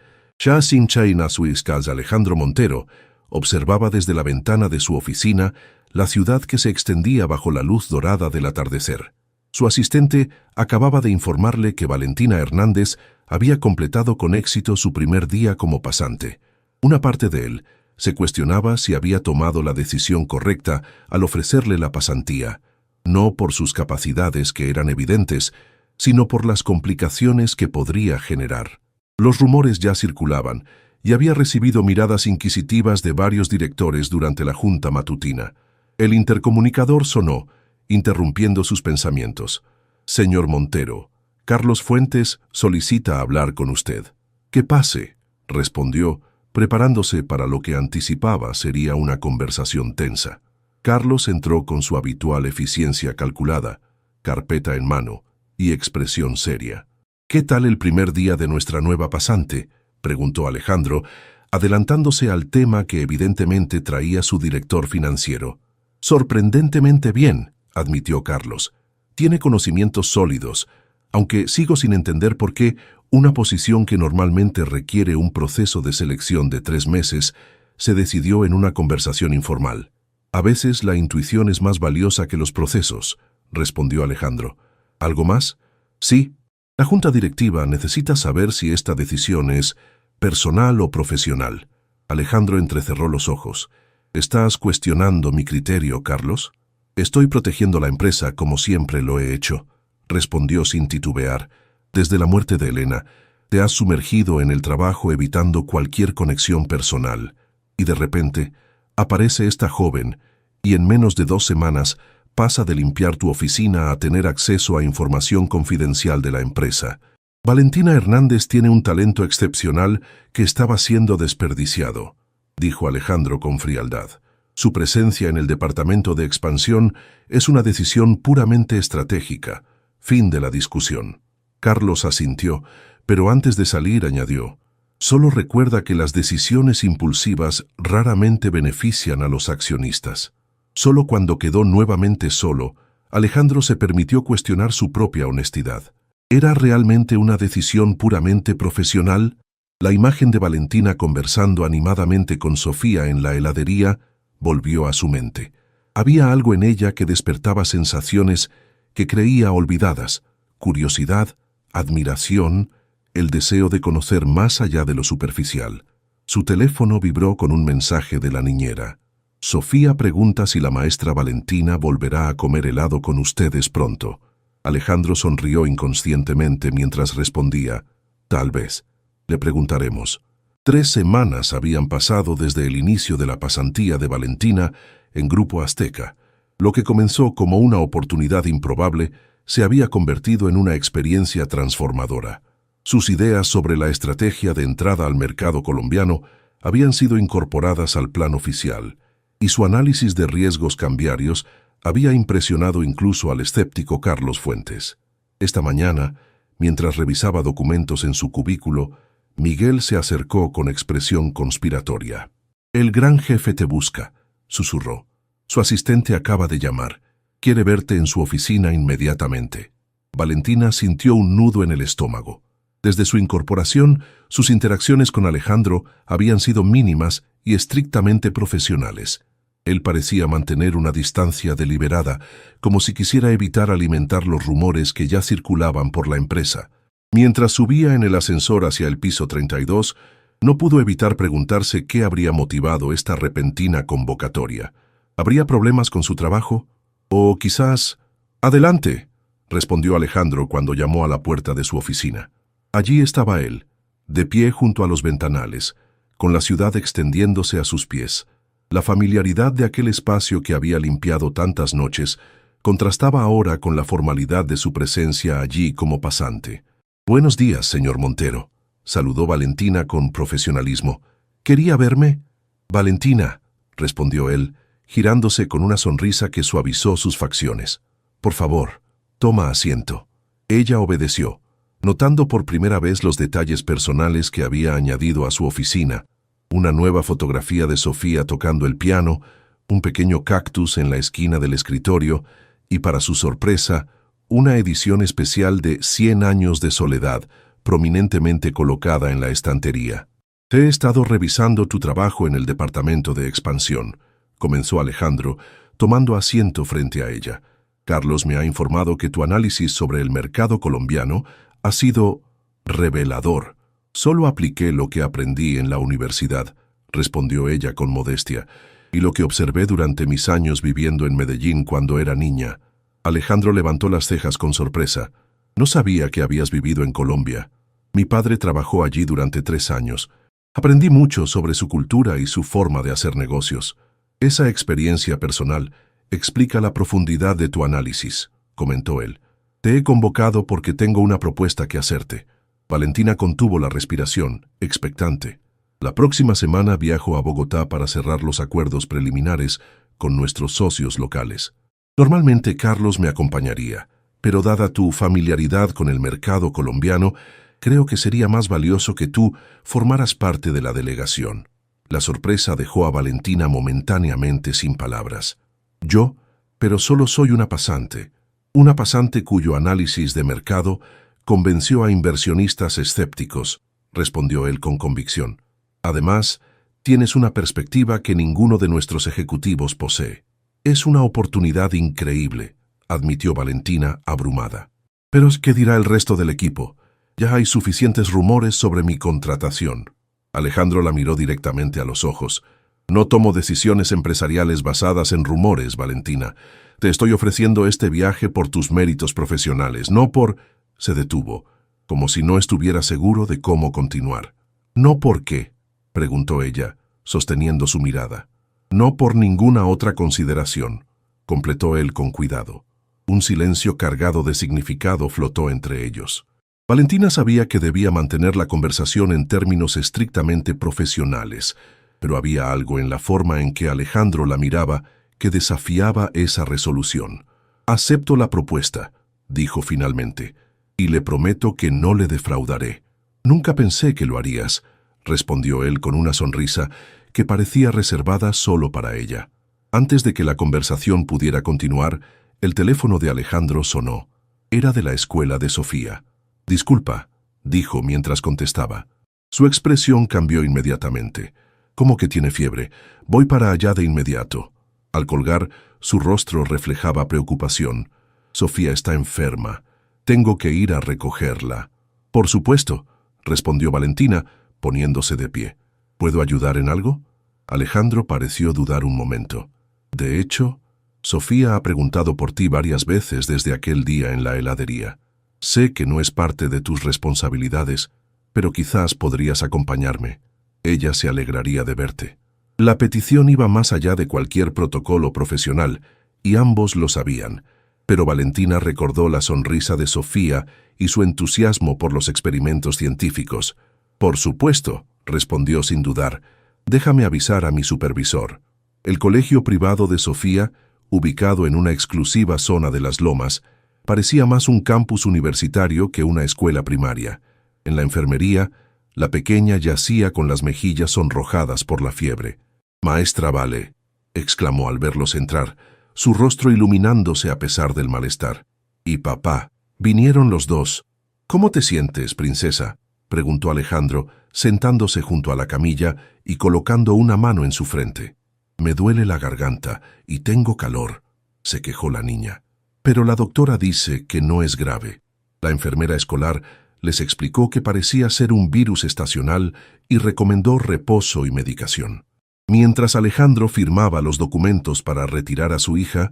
Alejandro Montero observaba desde la ventana de su oficina la ciudad que se extendía bajo la luz dorada del atardecer. Su asistente acababa de informarle que Valentina Hernández había completado con éxito su primer día como pasante. Una parte de él se cuestionaba si había tomado la decisión correcta al ofrecerle la pasantía, no por sus capacidades que eran evidentes, sino por las complicaciones que podría generar. Los rumores ya circulaban y había recibido miradas inquisitivas de varios directores durante la junta matutina. El intercomunicador sonó, interrumpiendo sus pensamientos. «Señor Montero, Carlos Fuentes solicita hablar con usted». «Que pase», respondió, preparándose para lo que anticipaba sería una conversación tensa. Carlos entró con su habitual eficiencia calculada, carpeta en mano y expresión seria. «¿Qué tal el primer día de nuestra nueva pasante?», preguntó Alejandro, adelantándose al tema que evidentemente traía su director financiero. «Sorprendentemente bien», admitió Carlos. «Tiene conocimientos sólidos, aunque sigo sin entender por qué una posición que normalmente requiere un proceso de selección de 3 meses se decidió en una conversación informal». «A veces la intuición es más valiosa que los procesos», respondió Alejandro. «¿Algo más?» «Sí. La junta directiva necesita saber si esta decisión es personal o profesional». Alejandro entrecerró los ojos. «¿Estás cuestionando mi criterio, Carlos?» «Estoy protegiendo la empresa como siempre lo he hecho», respondió sin titubear. «Desde la muerte de Elena, te has sumergido en el trabajo evitando cualquier conexión personal. Y de repente, aparece esta joven, y en menos de 2 semanas pasa de limpiar tu oficina a tener acceso a información confidencial de la empresa. Valentina Hernández tiene un talento excepcional que estaba siendo desperdiciado», dijo Alejandro con frialdad. «Su presencia en el departamento de expansión es una decisión puramente estratégica. Fin de la discusión». Carlos asintió, pero antes de salir añadió: «Solo recuerda que las decisiones impulsivas raramente benefician a los accionistas». Solo cuando quedó nuevamente solo, Alejandro se permitió cuestionar su propia honestidad. ¿Era realmente una decisión puramente profesional? La imagen de Valentina conversando animadamente con Sofía en la heladería volvió a su mente. Había algo en ella que despertaba sensaciones que creía olvidadas: curiosidad, admiración, el deseo de conocer más allá de lo superficial. Su teléfono vibró con un mensaje de la niñera. «Sofía pregunta si la maestra Valentina volverá a comer helado con ustedes pronto». Alejandro sonrió inconscientemente mientras respondía: «Tal vez. Le preguntaremos». 3 semanas habían pasado desde el inicio de la pasantía de Valentina en Grupo Azteca. Lo que comenzó como una oportunidad improbable se había convertido en una experiencia transformadora. Sus ideas sobre la estrategia de entrada al mercado colombiano habían sido incorporadas al plan oficial, y su análisis de riesgos cambiarios había impresionado incluso al escéptico Carlos Fuentes. Esta mañana, mientras revisaba documentos en su cubículo, Miguel se acercó con expresión conspiratoria. «El gran jefe te busca», susurró. «Su asistente acaba de llamar. Quiere verte en su oficina inmediatamente». Valentina sintió un nudo en el estómago. Desde su incorporación, sus interacciones con Alejandro habían sido mínimas y estrictamente profesionales. Él parecía mantener una distancia deliberada, como si quisiera evitar alimentar los rumores que ya circulaban por la empresa. Mientras subía en el ascensor hacia el piso 32, no pudo evitar preguntarse qué habría motivado esta repentina convocatoria. ¿Habría problemas con su trabajo? O quizás... «Adelante», respondió Alejandro cuando llamó a la puerta de su oficina. Allí estaba él, de pie junto a los ventanales, con la ciudad extendiéndose a sus pies. La familiaridad de aquel espacio que había limpiado tantas noches contrastaba ahora con la formalidad de su presencia allí como pasante. «Buenos días, señor Montero», saludó Valentina con profesionalismo. «¿Quería verme?» «Valentina», respondió él, girándose con una sonrisa que suavizó sus facciones. «Por favor, toma asiento». Ella obedeció, notando por primera vez los detalles personales que había añadido a su oficina: una nueva fotografía de Sofía tocando el piano, un pequeño cactus en la esquina del escritorio y, para su sorpresa, una edición especial de 100 años de soledad, prominentemente colocada en la estantería. «He estado revisando tu trabajo en el departamento de expansión», comenzó Alejandro, tomando asiento frente a ella. «Carlos me ha informado que tu análisis sobre el mercado colombiano ha sido revelador». «Solo apliqué lo que aprendí en la universidad», respondió ella con modestia, «y lo que observé durante mis años viviendo en Medellín cuando era niña». Alejandro levantó las cejas con sorpresa. «No sabía que habías vivido en Colombia. Mi padre trabajó allí durante 3 años. Aprendí mucho sobre su cultura y su forma de hacer negocios. Esa experiencia personal explica la profundidad de tu análisis», comentó él. «Te he convocado porque tengo una propuesta que hacerte». Valentina contuvo la respiración, expectante. La próxima semana viajo a Bogotá para cerrar los acuerdos preliminares con nuestros socios locales. Normalmente Carlos me acompañaría, pero dada tu familiaridad con el mercado colombiano, creo que sería más valioso que tú formaras parte de la delegación. La sorpresa dejó a Valentina momentáneamente sin palabras. Yo, pero solo soy una pasante cuyo análisis de mercado convenció a inversionistas escépticos, respondió él con convicción. Además, tienes una perspectiva que ninguno de nuestros ejecutivos posee. Es una oportunidad increíble, admitió Valentina, abrumada. Pero ¿qué dirá el resto del equipo? Ya hay suficientes rumores sobre mi contratación. Alejandro la miró directamente a los ojos. No tomo decisiones empresariales basadas en rumores, Valentina. Te estoy ofreciendo este viaje por tus méritos profesionales, no por... Se detuvo, como si no estuviera seguro de cómo continuar. ¿No por qué?, preguntó ella, sosteniendo su mirada. No por ninguna otra consideración, completó él con cuidado. Un silencio cargado de significado flotó entre ellos. Valentina sabía que debía mantener la conversación en términos estrictamente profesionales, pero había algo en la forma en que Alejandro la miraba que desafiaba esa resolución. «Acepto la propuesta», dijo finalmente, «y le prometo que no le defraudaré». «Nunca pensé que lo harías», respondió él con una sonrisa que parecía reservada solo para ella. Antes de que la conversación pudiera continuar, el teléfono de Alejandro sonó. Era de la escuela de Sofía. «Disculpa», dijo mientras contestaba. Su expresión cambió inmediatamente. «¿Cómo que tiene fiebre? Voy para allá de inmediato». Al colgar, su rostro reflejaba preocupación. «Sofía está enferma. Tengo que ir a recogerla». «Por supuesto», respondió Valentina, poniéndose de pie. «¿Puedo ayudar en algo?» Alejandro pareció dudar un momento. «De hecho, Sofía ha preguntado por ti varias veces desde aquel día en la heladería. Sé que no es parte de tus responsabilidades, pero quizás podrías acompañarme. Ella se alegraría de verte». La petición iba más allá de cualquier protocolo profesional, y ambos lo sabían, pero Valentina recordó la sonrisa de Sofía y su entusiasmo por los experimentos científicos. «Por supuesto», respondió sin dudar, «déjame avisar a mi supervisor». El colegio privado de Sofía, ubicado en una exclusiva zona de las Lomas, parecía más un campus universitario que una escuela primaria. En la enfermería, la pequeña yacía con las mejillas sonrojadas por la fiebre. «Maestra Vale», exclamó al verlos entrar, su rostro iluminándose a pesar del malestar. «Y papá». Vinieron los dos. «¿Cómo te sientes, princesa?», preguntó Alejandro, sentándose junto a la camilla y colocando una mano en su frente. «Me duele la garganta y tengo calor», se quejó la niña. «Pero la doctora dice que no es grave». La enfermera escolar les explicó que parecía ser un virus estacional y recomendó reposo y medicación. Mientras Alejandro firmaba los documentos para retirar a su hija,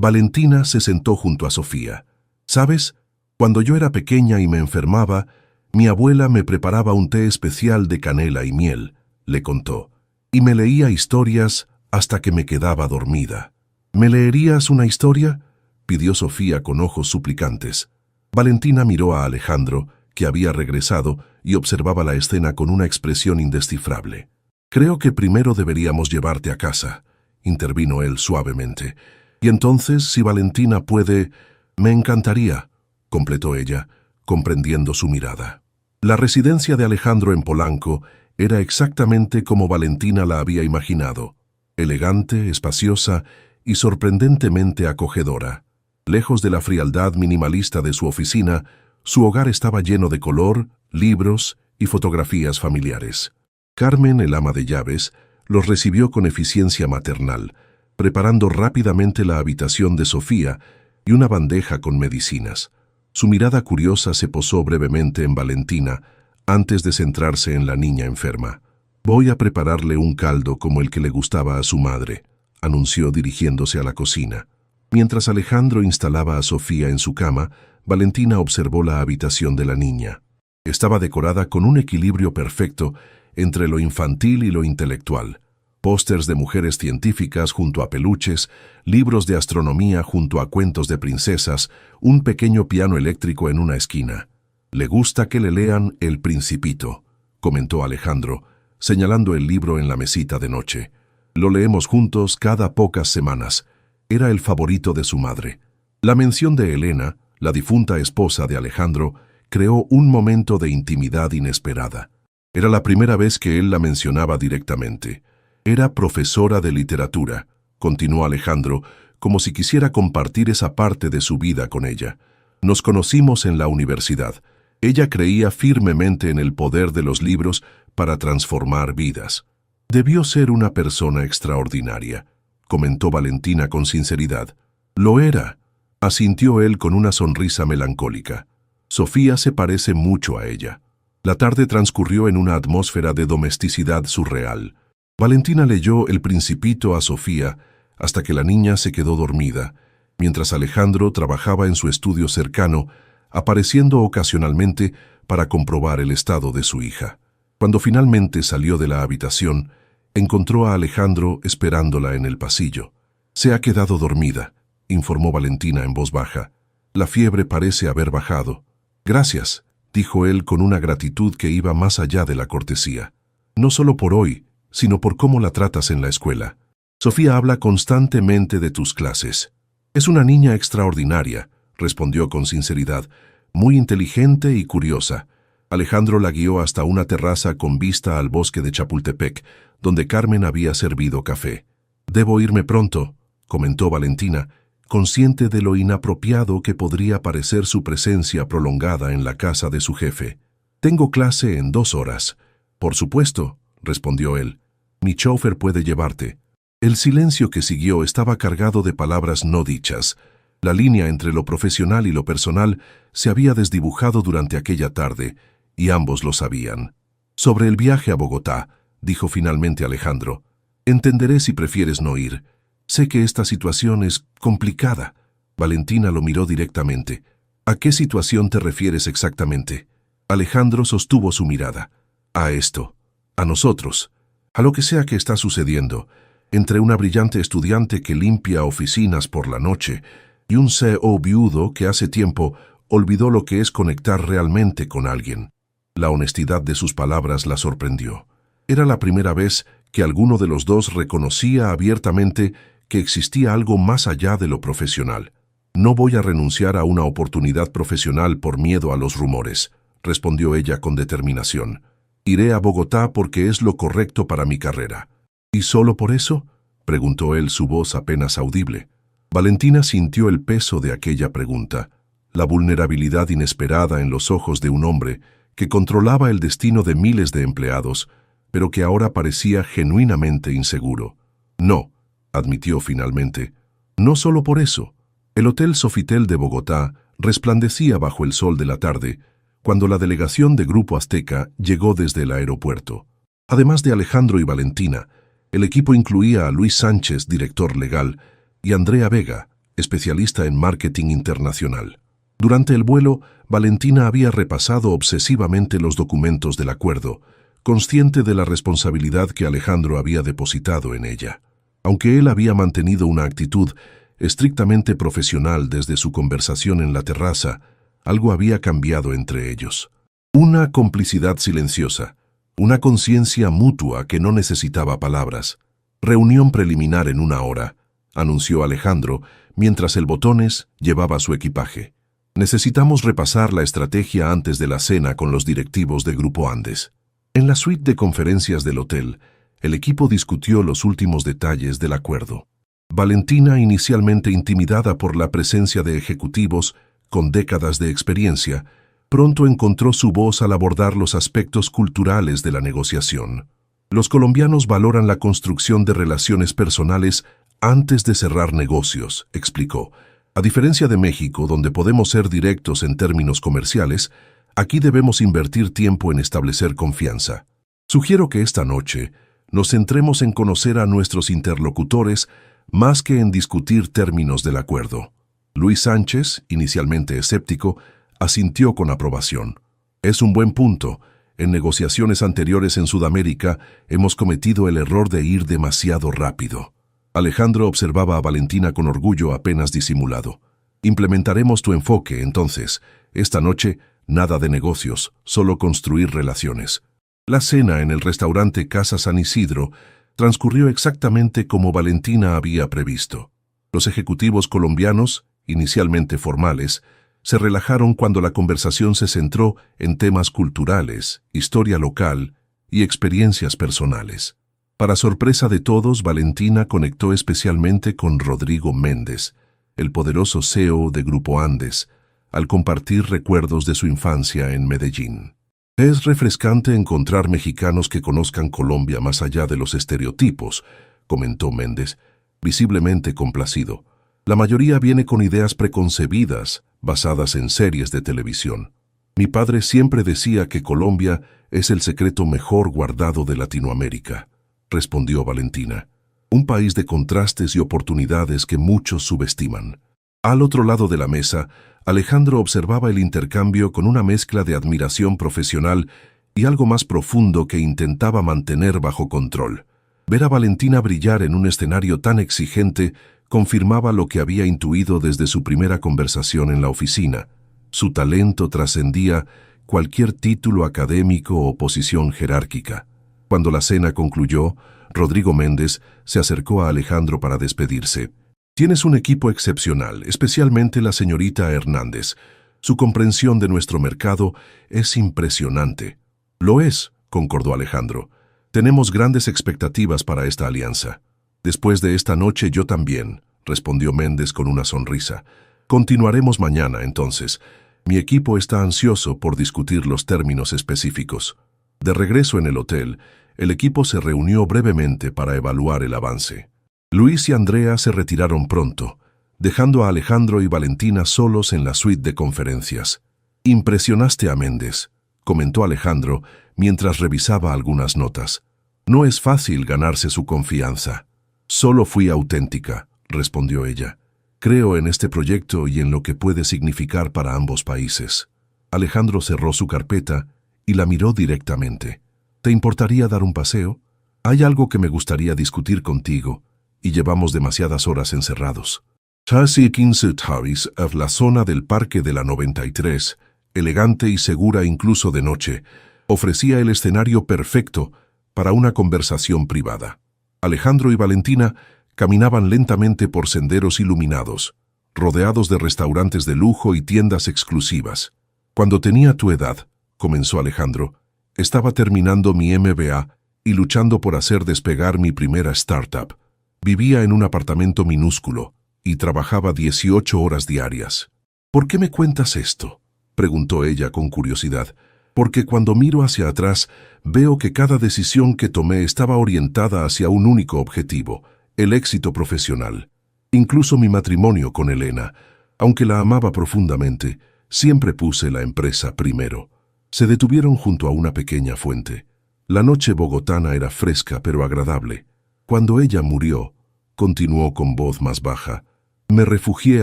Valentina se sentó junto a Sofía. «¿Sabes? Cuando yo era pequeña y me enfermaba, mi abuela me preparaba un té especial de canela y miel», le contó, «y me leía historias hasta que me quedaba dormida». «¿Me leerías una historia?», pidió Sofía con ojos suplicantes. Valentina miró a Alejandro, que había regresado, y observaba la escena con una expresión indescifrable. «Creo que primero deberíamos llevarte a casa», intervino él suavemente. «Y entonces, si Valentina puede...» «Me encantaría», completó ella, comprendiendo su mirada. La residencia de Alejandro en Polanco era exactamente como Valentina la había imaginado, elegante, espaciosa y sorprendentemente acogedora. Lejos de la frialdad minimalista de su oficina, su hogar estaba lleno de color, libros y fotografías familiares. Carmen, el ama de llaves, los recibió con eficiencia maternal, preparando rápidamente la habitación de Sofía y una bandeja con medicinas. Su mirada curiosa se posó brevemente en Valentina antes de centrarse en la niña enferma. «Voy a prepararle un caldo como el que le gustaba a su madre», anunció dirigiéndose a la cocina. Mientras Alejandro instalaba a Sofía en su cama, Valentina observó la habitación de la niña. Estaba decorada con un equilibrio perfecto entre lo infantil y lo intelectual. Pósters de mujeres científicas junto a peluches, libros de astronomía junto a cuentos de princesas, un pequeño piano eléctrico en una esquina. Le gusta que le lean El Principito, comentó Alejandro, señalando el libro en la mesita de noche. Lo leemos juntos cada pocas semanas. Era el favorito de su madre. La mención de Elena, la difunta esposa de Alejandro, creó un momento de intimidad inesperada. Era la primera vez que él la mencionaba directamente. Era profesora de literatura, continuó Alejandro, como si quisiera compartir esa parte de su vida con ella. Nos conocimos en la universidad. Ella creía firmemente en el poder de los libros para transformar vidas. Debió ser una persona extraordinaria, comentó Valentina con sinceridad. Lo era, asintió él con una sonrisa melancólica. Sofía se parece mucho a ella. La tarde transcurrió en una atmósfera de domesticidad surreal. Valentina leyó El Principito a Sofía hasta que la niña se quedó dormida, mientras Alejandro trabajaba en su estudio cercano, apareciendo ocasionalmente para comprobar el estado de su hija. Cuando finalmente salió de la habitación, encontró a Alejandro esperándola en el pasillo. «Se ha quedado dormida», informó Valentina en voz baja. «La fiebre parece haber bajado». «Gracias», dijo él con una gratitud que iba más allá de la cortesía. «No solo por hoy, sino por cómo la tratas en la escuela. Sofía habla constantemente de tus clases». «Es una niña extraordinaria», respondió con sinceridad, «muy inteligente y curiosa». Alejandro la guió hasta una terraza con vista al bosque de Chapultepec, donde Carmen había servido café. «Debo irme pronto», comentó Valentina, consciente de lo inapropiado que podría parecer su presencia prolongada en la casa de su jefe. «Tengo clase en 2 horas». «Por supuesto», respondió él. «Mi chófer puede llevarte». El silencio que siguió estaba cargado de palabras no dichas. La línea entre lo profesional y lo personal se había desdibujado durante aquella tarde, y ambos lo sabían. «Sobre el viaje a Bogotá», dijo finalmente Alejandro. «Entenderé si prefieres no ir. Sé que esta situación es complicada». Valentina lo miró directamente. «¿A qué situación te refieres exactamente?» Alejandro sostuvo su mirada. «A esto. A nosotros. A lo que sea que está sucediendo. Entre una brillante estudiante que limpia oficinas por la noche y un CEO viudo que hace tiempo olvidó lo que es conectar realmente con alguien». La honestidad de sus palabras la sorprendió. Era la primera vez que alguno de los dos reconocía abiertamente que existía algo más allá de lo profesional. «No voy a renunciar a una oportunidad profesional por miedo a los rumores», respondió ella con determinación. «Iré a Bogotá porque es lo correcto para mi carrera». «¿Y solo por eso?», preguntó él, su voz apenas audible. Valentina sintió el peso de aquella pregunta, la vulnerabilidad inesperada en los ojos de un hombre que controlaba el destino de miles de empleados, pero que ahora parecía genuinamente inseguro. «No», admitió finalmente. «No solo por eso». El Hotel Sofitel de Bogotá resplandecía bajo el sol de la tarde, cuando la delegación de Grupo Azteca llegó desde el aeropuerto. Además de Alejandro y Valentina, el equipo incluía a Luis Sánchez, director legal, y Andrea Vega, especialista en marketing internacional. Durante el vuelo, Valentina había repasado obsesivamente los documentos del acuerdo, consciente de la responsabilidad que Alejandro había depositado en ella. Aunque él había mantenido una actitud estrictamente profesional desde su conversación en la terraza, algo había cambiado entre ellos. Una complicidad silenciosa, una conciencia mutua que no necesitaba palabras. «Reunión preliminar en 1 hora», anunció Alejandro, mientras el Botones llevaba su equipaje. «Necesitamos repasar la estrategia antes de la cena con los directivos de Grupo Andes». En la suite de conferencias del hotel, el equipo discutió los últimos detalles del acuerdo. Valentina, inicialmente intimidada por la presencia de ejecutivos con décadas de experiencia, pronto encontró su voz al abordar los aspectos culturales de la negociación. «Los colombianos valoran la construcción de relaciones personales antes de cerrar negocios», explicó. «A diferencia de México, donde podemos ser directos en términos comerciales, aquí debemos invertir tiempo en establecer confianza. Sugiero que esta noche nos centremos en conocer a nuestros interlocutores más que en discutir términos del acuerdo». Luis Sánchez, inicialmente escéptico, asintió con aprobación. «Es un buen punto. En negociaciones anteriores en Sudamérica hemos cometido el error de ir demasiado rápido». Alejandro observaba a Valentina con orgullo apenas disimulado. «Implementaremos tu enfoque, entonces. Esta noche Nada de negocios, solo construir relaciones. La cena en el restaurante Casa San Isidro transcurrió exactamente como Valentina había previsto. Los ejecutivos colombianos, inicialmente formales, se relajaron cuando la conversación se centró en temas culturales, historia local y experiencias personales. Para sorpresa de todos, Valentina conectó especialmente con Rodrigo Méndez, el poderoso CEO de Grupo Andes, al compartir recuerdos de su infancia en Medellín. Es refrescante encontrar mexicanos que conozcan Colombia más allá de los estereotipos, comentó Méndez, visiblemente complacido. La mayoría viene con ideas preconcebidas, basadas en series de televisión. Mi padre siempre decía que Colombia es el secreto mejor guardado de Latinoamérica, respondió Valentina. Un país de contrastes y oportunidades que muchos subestiman. Al otro lado de la mesa, Alejandro observaba el intercambio con una mezcla de admiración profesional y algo más profundo que intentaba mantener bajo control. Ver a Valentina brillar en un escenario tan exigente confirmaba lo que había intuido desde su primera conversación en la oficina. Su talento trascendía cualquier título académico o posición jerárquica. Cuando la cena concluyó, Rodrigo Méndez se acercó a Alejandro para despedirse. Tienes un equipo excepcional, especialmente la señorita Hernández. Su comprensión de nuestro mercado es impresionante. Lo es, concordó Alejandro. Tenemos grandes expectativas para esta alianza. Después de esta noche yo también, respondió Méndez con una sonrisa. Continuaremos mañana, entonces. Mi equipo está ansioso por discutir los términos específicos. De regreso en el hotel, el equipo se reunió brevemente para evaluar el avance. Luis y Andrea se retiraron pronto, dejando a Alejandro y Valentina solos en la suite de conferencias. Impresionaste a Méndez, comentó Alejandro mientras revisaba algunas notas. No es fácil ganarse su confianza. Solo fui auténtica, respondió ella. Creo en este proyecto y en lo que puede significar para ambos países. Alejandro cerró su carpeta y la miró directamente. ¿Te importaría dar un paseo? Hay algo que me gustaría discutir contigo, y llevamos demasiadas horas encerrados. Casi 15 Harris en la zona del Parque de la 93, elegante y segura incluso de noche, ofrecía el escenario perfecto para una conversación privada. Alejandro y Valentina caminaban lentamente por senderos iluminados, rodeados de restaurantes de lujo y tiendas exclusivas. Cuando tenía tu edad, comenzó Alejandro, estaba terminando mi MBA y luchando por hacer despegar mi primera startup. Vivía en un apartamento minúsculo y trabajaba 18 horas diarias. ¿Por qué me cuentas esto?, preguntó ella con curiosidad. Porque cuando miro hacia atrás, veo que cada decisión que tomé estaba orientada hacia un único objetivo, el éxito profesional. Incluso mi matrimonio con Elena, aunque la amaba profundamente, siempre puse la empresa primero. Se detuvieron junto a una pequeña fuente. La noche bogotana era fresca pero agradable. Cuando ella murió, continuó con voz más baja, me refugié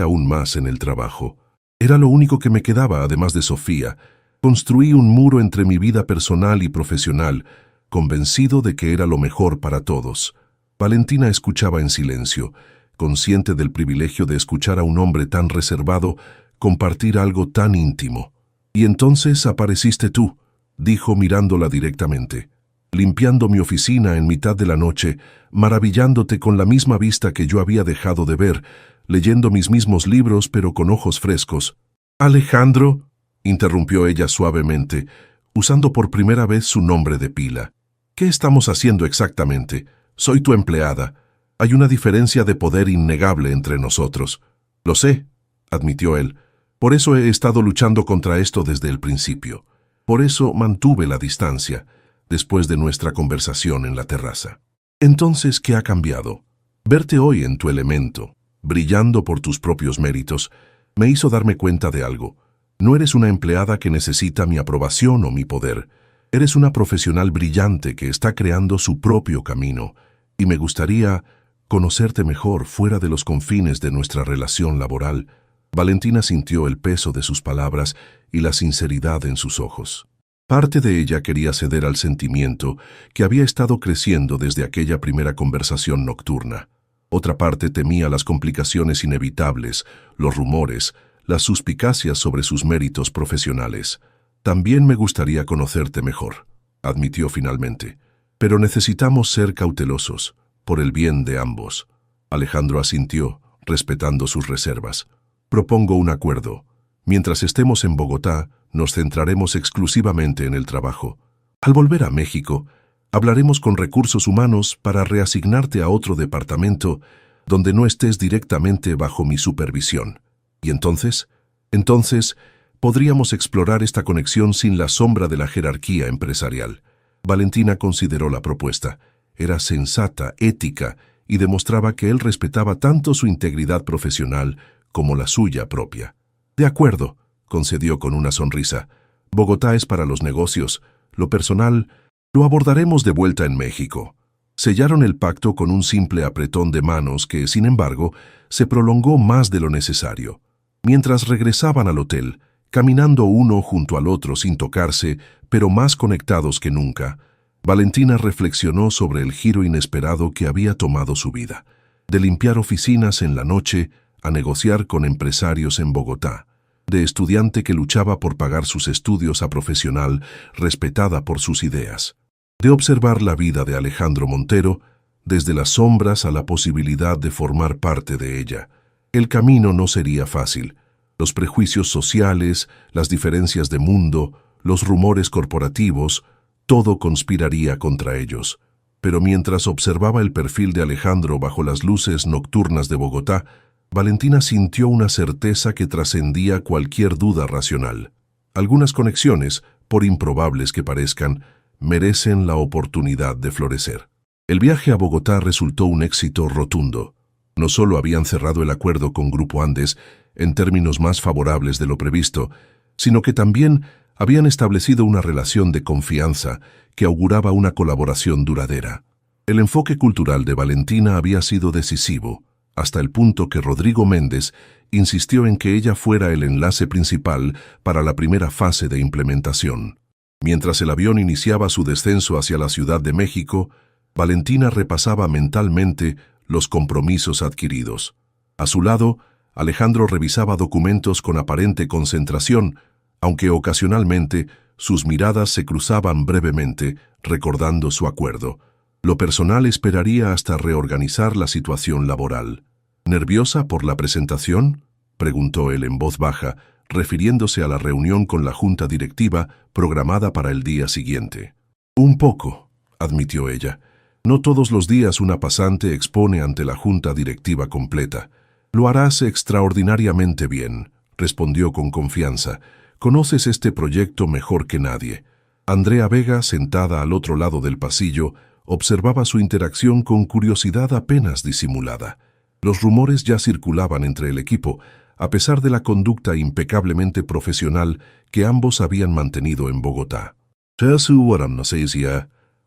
aún más en el trabajo. Era lo único que me quedaba, además de Sofía. Construí un muro entre mi vida personal y profesional, convencido de que era lo mejor para todos. Valentina escuchaba en silencio, consciente del privilegio de escuchar a un hombre tan reservado compartir algo tan íntimo. Y entonces apareciste tú, dijo mirándola directamente, limpiando mi oficina en mitad de la noche, maravillándote con la misma vista que yo había dejado de ver, leyendo mis mismos libros pero con ojos frescos. Alejandro, interrumpió ella suavemente, usando por primera vez su nombre de pila. ¿Qué estamos haciendo exactamente? Soy tu empleada. Hay una diferencia de poder innegable entre nosotros. Lo sé, admitió él. Por eso he estado luchando contra esto desde el principio. Por eso mantuve la distancia, después de nuestra conversación en la terraza. Entonces, ¿qué ha cambiado? Verte hoy en tu elemento, brillando por tus propios méritos, me hizo darme cuenta de algo. No eres una empleada que necesita mi aprobación o mi poder. Eres una profesional brillante que está creando su propio camino, y me gustaría conocerte mejor fuera de los confines de nuestra relación laboral. Valentina sintió el peso de sus palabras y la sinceridad en sus ojos. Parte de ella quería ceder al sentimiento que había estado creciendo desde aquella primera conversación nocturna. Otra parte temía las complicaciones inevitables, los rumores, las suspicacias sobre sus méritos profesionales. También me gustaría conocerte mejor, admitió finalmente. Pero necesitamos ser cautelosos, por el bien de ambos. Alejandro asintió, respetando sus reservas. Propongo un acuerdo. Mientras estemos en Bogotá, nos centraremos exclusivamente en el trabajo. Al volver a México, hablaremos con recursos humanos para reasignarte a otro departamento donde no estés directamente bajo mi supervisión. Y entonces, podríamos explorar esta conexión sin la sombra de la jerarquía empresarial. Valentina consideró la propuesta. Era sensata, ética, y demostraba que él respetaba tanto su integridad profesional como la suya propia. De acuerdo, concedió con una sonrisa. Bogotá es para los negocios. Lo personal, lo abordaremos de vuelta en México. Sellaron el pacto con un simple apretón de manos que, sin embargo, se prolongó más de lo necesario. Mientras regresaban al hotel, caminando uno junto al otro sin tocarse, pero más conectados que nunca, Valentina reflexionó sobre el giro inesperado que había tomado su vida, de limpiar oficinas en la noche a negociar con empresarios en Bogotá, de estudiante que luchaba por pagar sus estudios a profesional respetada por sus ideas, de observar la vida de Alejandro Montero desde las sombras a la posibilidad de formar parte de ella. El camino no sería fácil. Los prejuicios sociales, las diferencias de mundo, los rumores corporativos, todo conspiraría contra ellos. Pero mientras observaba el perfil de Alejandro bajo las luces nocturnas de Bogotá, Valentina sintió una certeza que trascendía cualquier duda racional. Algunas conexiones, por improbables que parezcan, merecen la oportunidad de florecer. El viaje a Bogotá resultó un éxito rotundo. No solo habían cerrado el acuerdo con Grupo Andes en términos más favorables de lo previsto, sino que también habían establecido una relación de confianza que auguraba una colaboración duradera. El enfoque cultural de Valentina había sido decisivo, hasta el punto que Rodrigo Méndez insistió en que ella fuera el enlace principal para la primera fase de implementación. Mientras el avión iniciaba su descenso hacia la Ciudad de México, Valentina repasaba mentalmente los compromisos adquiridos. A su lado, Alejandro revisaba documentos con aparente concentración, aunque ocasionalmente sus miradas se cruzaban brevemente, recordando su acuerdo. Lo personal esperaría hasta reorganizar la situación laboral. ¿Nerviosa por la presentación?, preguntó él en voz baja, refiriéndose a la reunión con la junta directiva programada para el día siguiente. Un poco, admitió ella. No todos los días una pasante expone ante la junta directiva completa. Lo harás extraordinariamente bien, respondió con confianza. Conoces este proyecto mejor que nadie. Andrea Vega, sentada al otro lado del pasillo, observaba su interacción con curiosidad apenas disimulada. Los rumores ya circulaban entre el equipo, a pesar de la conducta impecablemente profesional que ambos habían mantenido en Bogotá.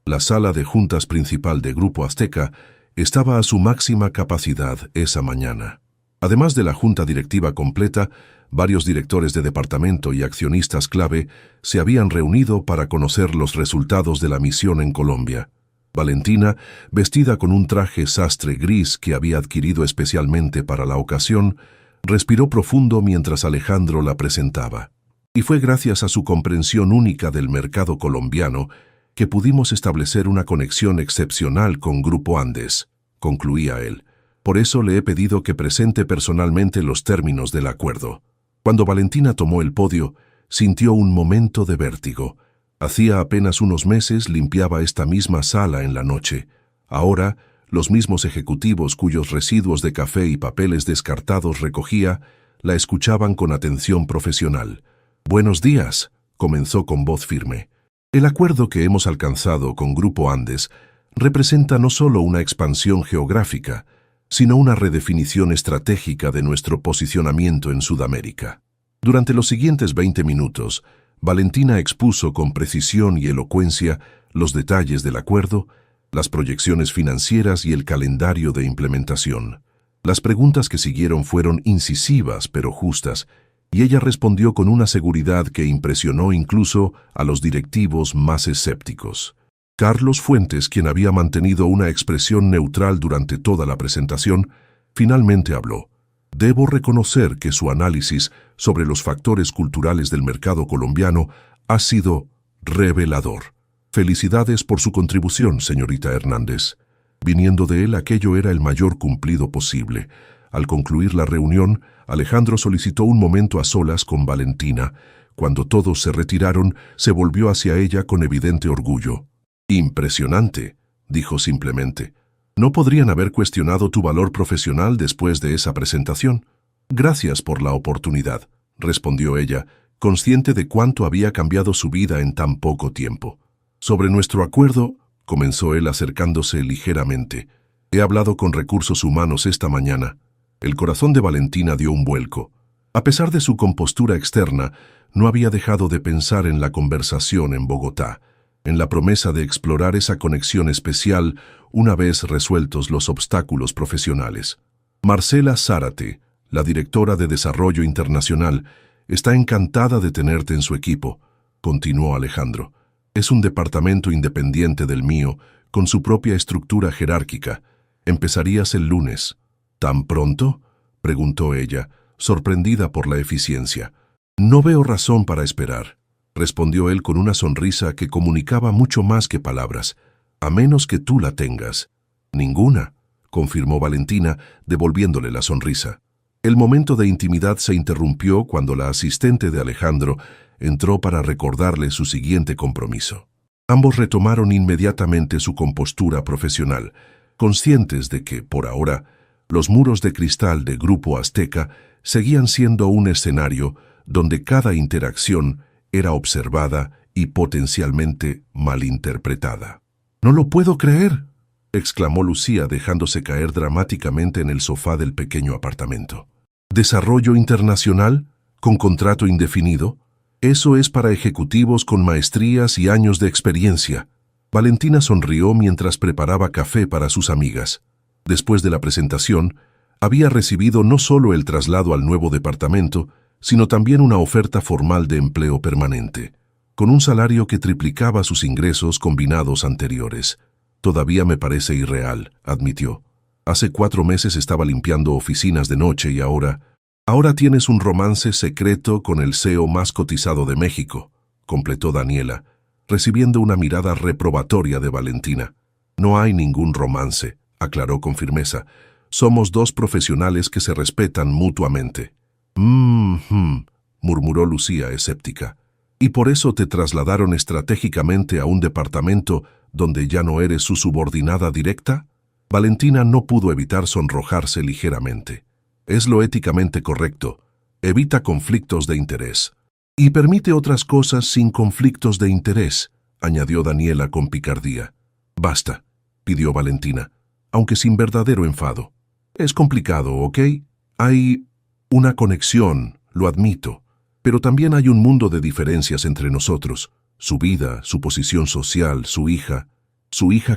La sala de juntas principal de Grupo Azteca estaba a su máxima capacidad esa mañana. Además de la junta directiva completa, varios directores de departamento y accionistas clave se habían reunido para conocer los resultados de la misión en Colombia. Valentina, vestida con un traje sastre gris que había adquirido especialmente para la ocasión, respiró profundo mientras Alejandro la presentaba. Y fue gracias a su comprensión única del mercado colombiano que pudimos establecer una conexión excepcional con Grupo Andes, concluía él. Por eso le he pedido que presente personalmente los términos del acuerdo. Cuando Valentina tomó el podio, sintió un momento de vértigo. Hacía apenas unos meses limpiaba esta misma sala en la noche. Ahora, los mismos ejecutivos cuyos residuos de café y papeles descartados recogía, la escuchaban con atención profesional. «Buenos días», comenzó con voz firme. «El acuerdo que hemos alcanzado con Grupo Andes representa no solo una expansión geográfica, sino una redefinición estratégica de nuestro posicionamiento en Sudamérica». Durante los siguientes 20 minutos, Valentina expuso con precisión y elocuencia los detalles del acuerdo, las proyecciones financieras y el calendario de implementación. Las preguntas que siguieron fueron incisivas pero justas, y ella respondió con una seguridad que impresionó incluso a los directivos más escépticos. Carlos Fuentes, quien había mantenido una expresión neutral durante toda la presentación, finalmente habló. «Debo reconocer que su análisis sobre los factores culturales del mercado colombiano Ha sido revelador. Felicidades por su contribución, señorita Hernández. Viniendo de él, aquello era el mayor cumplido posible. Al concluir la reunión, Alejandro solicitó un momento a solas con Valentina. Cuando todos se retiraron, se volvió hacia ella con evidente orgullo. «Impresionante», dijo simplemente. «No podrían haber cuestionado tu valor profesional después de esa presentación». «Gracias por la oportunidad», respondió ella, consciente de cuánto había cambiado su vida en tan poco tiempo. «Sobre nuestro acuerdo», comenzó él acercándose ligeramente. «He hablado con recursos humanos esta mañana». El corazón de Valentina dio un vuelco. A pesar de su compostura externa, no había dejado de pensar en la conversación en Bogotá, en la promesa de explorar esa conexión especial una vez resueltos los obstáculos profesionales. Marcela Zárate, la directora de Desarrollo Internacional, está encantada de tenerte en su equipo, continuó Alejandro. Es un departamento independiente del mío, con su propia estructura jerárquica. Empezarías el lunes. ¿Tan pronto?, preguntó ella, sorprendida por la eficiencia. No veo razón para esperar, respondió él con una sonrisa que comunicaba mucho más que palabras, a menos que tú la tengas. Ninguna, confirmó Valentina, devolviéndole la sonrisa. El momento de intimidad se interrumpió cuando la asistente de Alejandro entró para recordarle su siguiente compromiso. Ambos retomaron inmediatamente su compostura profesional, conscientes de que, por ahora, los muros de cristal de Grupo Azteca seguían siendo un escenario donde cada interacción era observada y potencialmente malinterpretada. «No lo puedo creer», exclamó Lucía dejándose caer dramáticamente en el sofá del pequeño apartamento. «¿Desarrollo internacional? ¿Con contrato indefinido? Eso es para ejecutivos con maestrías y años de experiencia». Valentina sonrió mientras preparaba café para sus amigas. Después de la presentación, había recibido no solo el traslado al nuevo departamento, sino también una oferta formal de empleo permanente, con un salario que triplicaba sus ingresos combinados anteriores. «Todavía me parece irreal», admitió. «Hace 4 meses estaba limpiando oficinas de noche y ahora tienes un romance secreto con el CEO más cotizado de México», completó Daniela, recibiendo una mirada reprobatoria de Valentina. «No hay ningún romance», aclaró con firmeza. «Somos 2 profesionales que se respetan mutuamente». Murmuró Lucía escéptica. «¿Y por eso te trasladaron estratégicamente a un departamento donde ya no eres su subordinada directa?» Valentina no pudo evitar sonrojarse ligeramente. «Es lo éticamente correcto. Evita conflictos de interés». «Y permite otras cosas sin conflictos de interés», añadió Daniela con picardía. «Basta», pidió Valentina, aunque sin verdadero enfado. «Es complicado, ¿ok? Hay una conexión, lo admito, pero también hay un mundo de diferencias entre nosotros. Su vida, su posición social, su hija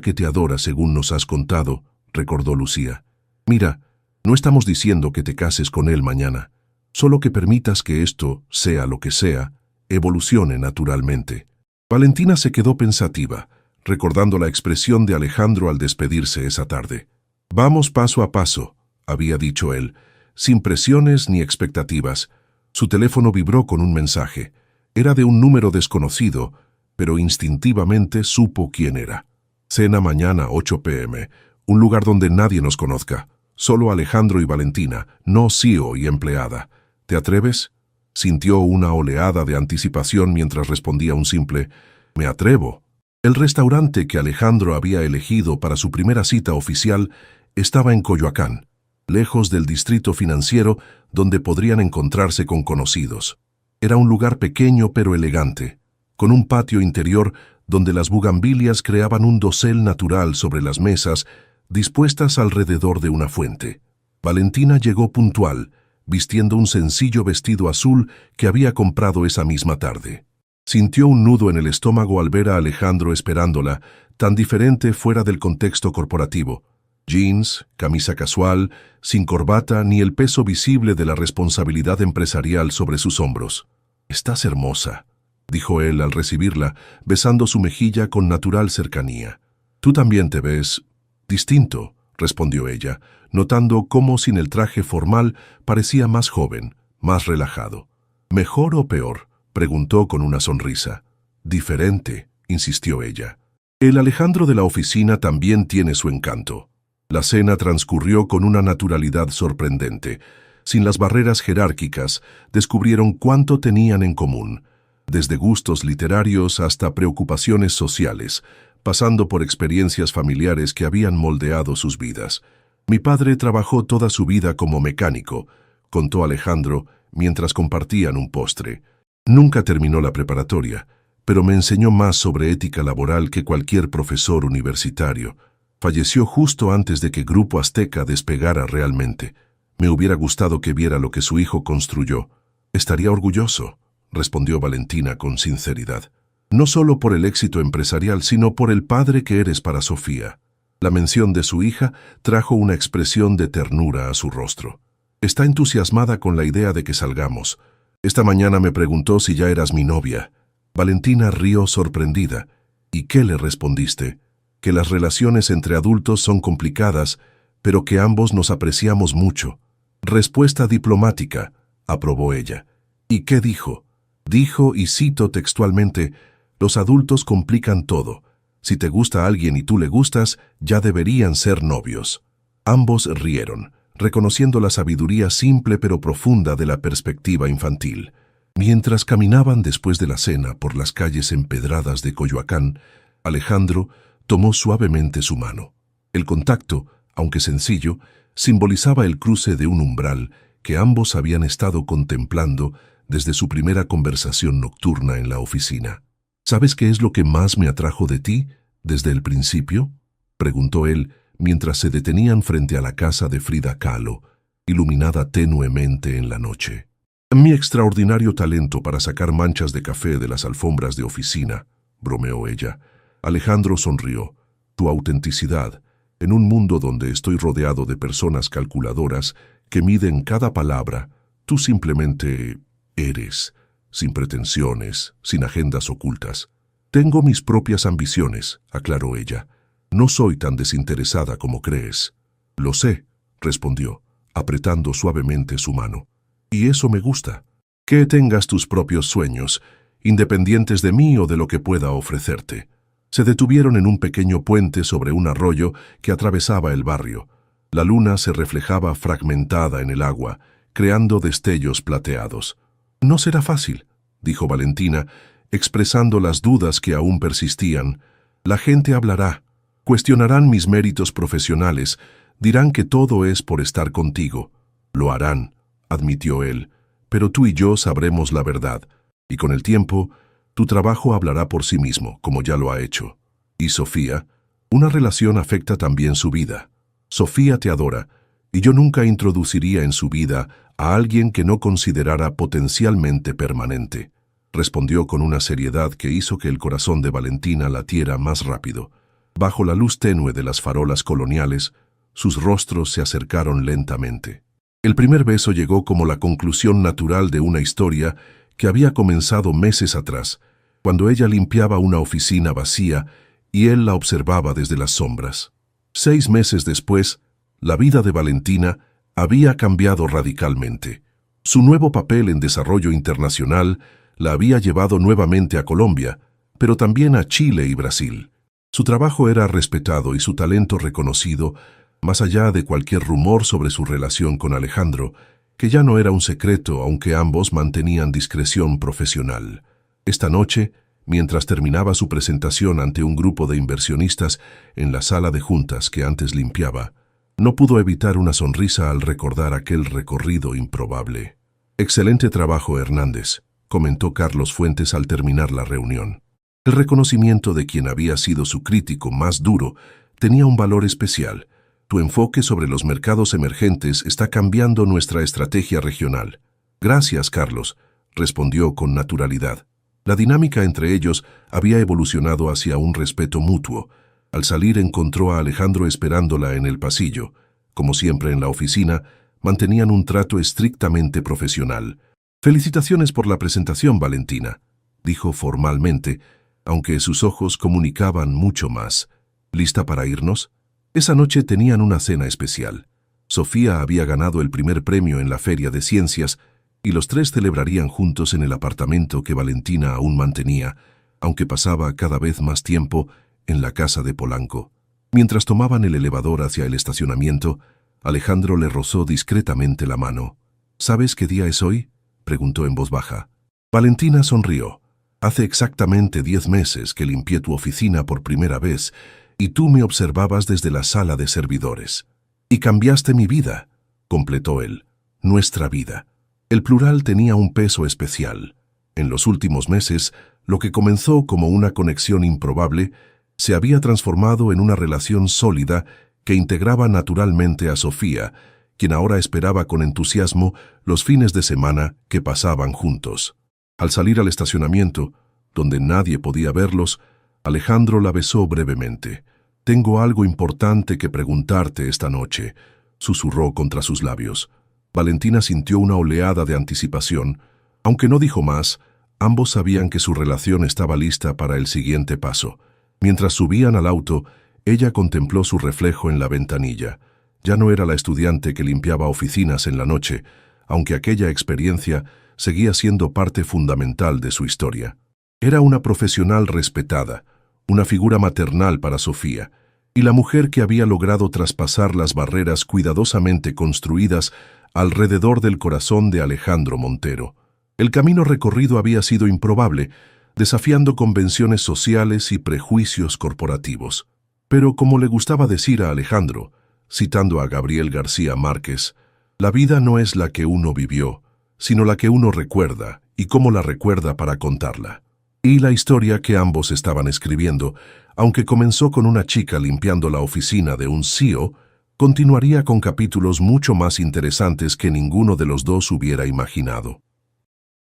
que te adora según nos has contado», recordó Lucía. «Mira, no estamos diciendo que te cases con él mañana, solo que permitas que esto, sea lo que sea, evolucione naturalmente». Valentina se quedó pensativa, recordando la expresión de Alejandro al despedirse esa tarde. «Vamos paso a paso», había dicho él, sin presiones ni expectativas. Su teléfono vibró con un mensaje. Era de un número desconocido, pero instintivamente supo quién era. «Cena mañana 8 p.m., un lugar donde nadie nos conozca. Solo Alejandro y Valentina, no CEO y empleada. ¿Te atreves?». Sintió una oleada de anticipación mientras respondía un simple «Me atrevo». El restaurante que Alejandro había elegido para su primera cita oficial estaba en Coyoacán, lejos del distrito financiero donde podrían encontrarse con conocidos. Era un lugar pequeño pero elegante, con un patio interior donde las bugambilias creaban un dosel natural sobre las mesas dispuestas alrededor de una fuente. Valentina llegó puntual, vistiendo un sencillo vestido azul que había comprado esa misma tarde. Sintió un nudo en el estómago al ver a Alejandro esperándola, tan diferente fuera del contexto corporativo. Jeans, camisa casual, sin corbata ni el peso visible de la responsabilidad empresarial sobre sus hombros. «Estás hermosa», dijo él al recibirla, besando su mejilla con natural cercanía. «Tú también te ves distinto», respondió ella, notando cómo sin el traje formal parecía más joven, más relajado. «¿Mejor o peor?», Preguntó con una sonrisa. Diferente, insistió ella. El Alejandro de la oficina también tiene su encanto. La cena transcurrió con una naturalidad sorprendente. Sin las barreras jerárquicas, descubrieron cuánto tenían en común, desde gustos literarios hasta preocupaciones sociales, pasando por experiencias familiares que habían moldeado sus vidas. Mi padre trabajó toda su vida como mecánico, contó Alejandro mientras compartían un postre. Nunca terminó la preparatoria, pero me enseñó más sobre ética laboral que cualquier profesor universitario. Falleció justo antes de que Grupo Azteca despegara realmente. Me hubiera gustado que viera lo que su hijo construyó. Estaría orgulloso, respondió Valentina con sinceridad. No solo por el éxito empresarial, sino por el padre que eres para Sofía. La mención de su hija trajo una expresión de ternura a su rostro. Está entusiasmada con la idea de que salgamos. Esta mañana me preguntó si ya eras mi novia. Valentina rió sorprendida. ¿Y qué le respondiste? Que las relaciones entre adultos son complicadas, pero que ambos nos apreciamos mucho. Respuesta diplomática, aprobó ella. ¿Y qué dijo? Dijo, y cito textualmente, los adultos complican todo. Si te gusta alguien y tú le gustas, ya deberían ser novios. Ambos rieron, reconociendo la sabiduría simple pero profunda de la perspectiva infantil. Mientras caminaban después de la cena por las calles empedradas de Coyoacán, Alejandro tomó suavemente su mano. El contacto, aunque sencillo, simbolizaba el cruce de un umbral que ambos habían estado contemplando desde su primera conversación nocturna en la oficina. ¿Sabes qué es lo que más me atrajo de ti desde el principio?, preguntó él mientras se detenían frente a la casa de Frida Kahlo, iluminada tenuemente en la noche. Mi extraordinario talento para sacar manchas de café de las alfombras de oficina, bromeó ella. Alejandro sonrió. Tu autenticidad, en un mundo donde estoy rodeado de personas calculadoras que miden cada palabra, tú simplemente eres, sin pretensiones, sin agendas ocultas. Tengo mis propias ambiciones, aclaró ella. No soy tan desinteresada como crees. Lo sé, respondió, apretando suavemente su mano. Y eso me gusta. Que tengas tus propios sueños, independientes de mí o de lo que pueda ofrecerte. Se detuvieron en un pequeño puente sobre un arroyo que atravesaba el barrio. La luna se reflejaba fragmentada en el agua, creando destellos plateados. No será fácil, dijo Valentina, expresando las dudas que aún persistían. La gente hablará, cuestionarán mis méritos profesionales, dirán que todo es por estar contigo. Lo harán, admitió él, pero tú y yo sabremos la verdad, y con el tiempo, tu trabajo hablará por sí mismo, como ya lo ha hecho. Y Sofía, una relación afecta también su vida. Sofía te adora, y yo nunca introduciría en su vida a alguien que no considerara potencialmente permanente, respondió con una seriedad que hizo que el corazón de Valentina latiera más rápido. Bajo la luz tenue de las farolas coloniales, sus rostros se acercaron lentamente. El primer beso llegó como la conclusión natural de una historia que había comenzado meses atrás, cuando ella limpiaba una oficina vacía y él la observaba desde las sombras. 6 meses después, la vida de Valentina había cambiado radicalmente. Su nuevo papel en desarrollo internacional la había llevado nuevamente a Colombia, pero también a Chile y Brasil. Su trabajo era respetado y su talento reconocido, más allá de cualquier rumor sobre su relación con Alejandro, que ya no era un secreto aunque ambos mantenían discreción profesional. Esta noche, mientras terminaba su presentación ante un grupo de inversionistas en la sala de juntas que antes limpiaba, no pudo evitar una sonrisa al recordar aquel recorrido improbable. «Excelente trabajo, Hernández», comentó Carlos Fuentes al terminar la reunión. El reconocimiento de quien había sido su crítico más duro tenía un valor especial. Tu enfoque sobre los mercados emergentes está cambiando nuestra estrategia regional. Gracias, Carlos, respondió con naturalidad. La dinámica entre ellos había evolucionado hacia un respeto mutuo. Al salir encontró a Alejandro esperándola en el pasillo. Como siempre en la oficina, mantenían un trato estrictamente profesional. «Felicitaciones por la presentación, Valentina», dijo formalmente, aunque sus ojos comunicaban mucho más. «¿Lista para irnos?» Esa noche tenían una cena especial. Sofía había ganado el primer premio en la Feria de Ciencias y los tres celebrarían juntos en el apartamento que Valentina aún mantenía, aunque pasaba cada vez más tiempo en la casa de Polanco. Mientras tomaban el elevador hacia el estacionamiento, Alejandro le rozó discretamente la mano. «¿Sabes qué día es hoy?», preguntó en voz baja. Valentina sonrió. «Hace exactamente 10 meses que limpié tu oficina por primera vez y tú me observabas desde la sala de servidores. Y cambiaste mi vida», completó él. «Nuestra vida». El plural tenía un peso especial. En los últimos meses, lo que comenzó como una conexión improbable se había transformado en una relación sólida que integraba naturalmente a Sofía, quien ahora esperaba con entusiasmo los fines de semana que pasaban juntos. Al salir al estacionamiento, donde nadie podía verlos, Alejandro la besó brevemente. «Tengo algo importante que preguntarte esta noche», susurró contra sus labios. Valentina sintió una oleada de anticipación. Aunque no dijo más, ambos sabían que su relación estaba lista para el siguiente paso. Mientras subían al auto, ella contempló su reflejo en la ventanilla. Ya no era la estudiante que limpiaba oficinas en la noche, aunque aquella experiencia seguía siendo parte fundamental de su historia. Era una profesional respetada, una figura maternal para Sofía, y la mujer que había logrado traspasar las barreras cuidadosamente construidas alrededor del corazón de Alejandro Montero. El camino recorrido había sido improbable, desafiando convenciones sociales y prejuicios corporativos. Pero, como le gustaba decir a Alejandro, citando a Gabriel García Márquez, la vida no es la que uno vivió, sino la que uno recuerda y cómo la recuerda para contarla. Y la historia que ambos estaban escribiendo, aunque comenzó con una chica limpiando la oficina de un CEO, continuaría con capítulos mucho más interesantes que ninguno de los dos hubiera imaginado.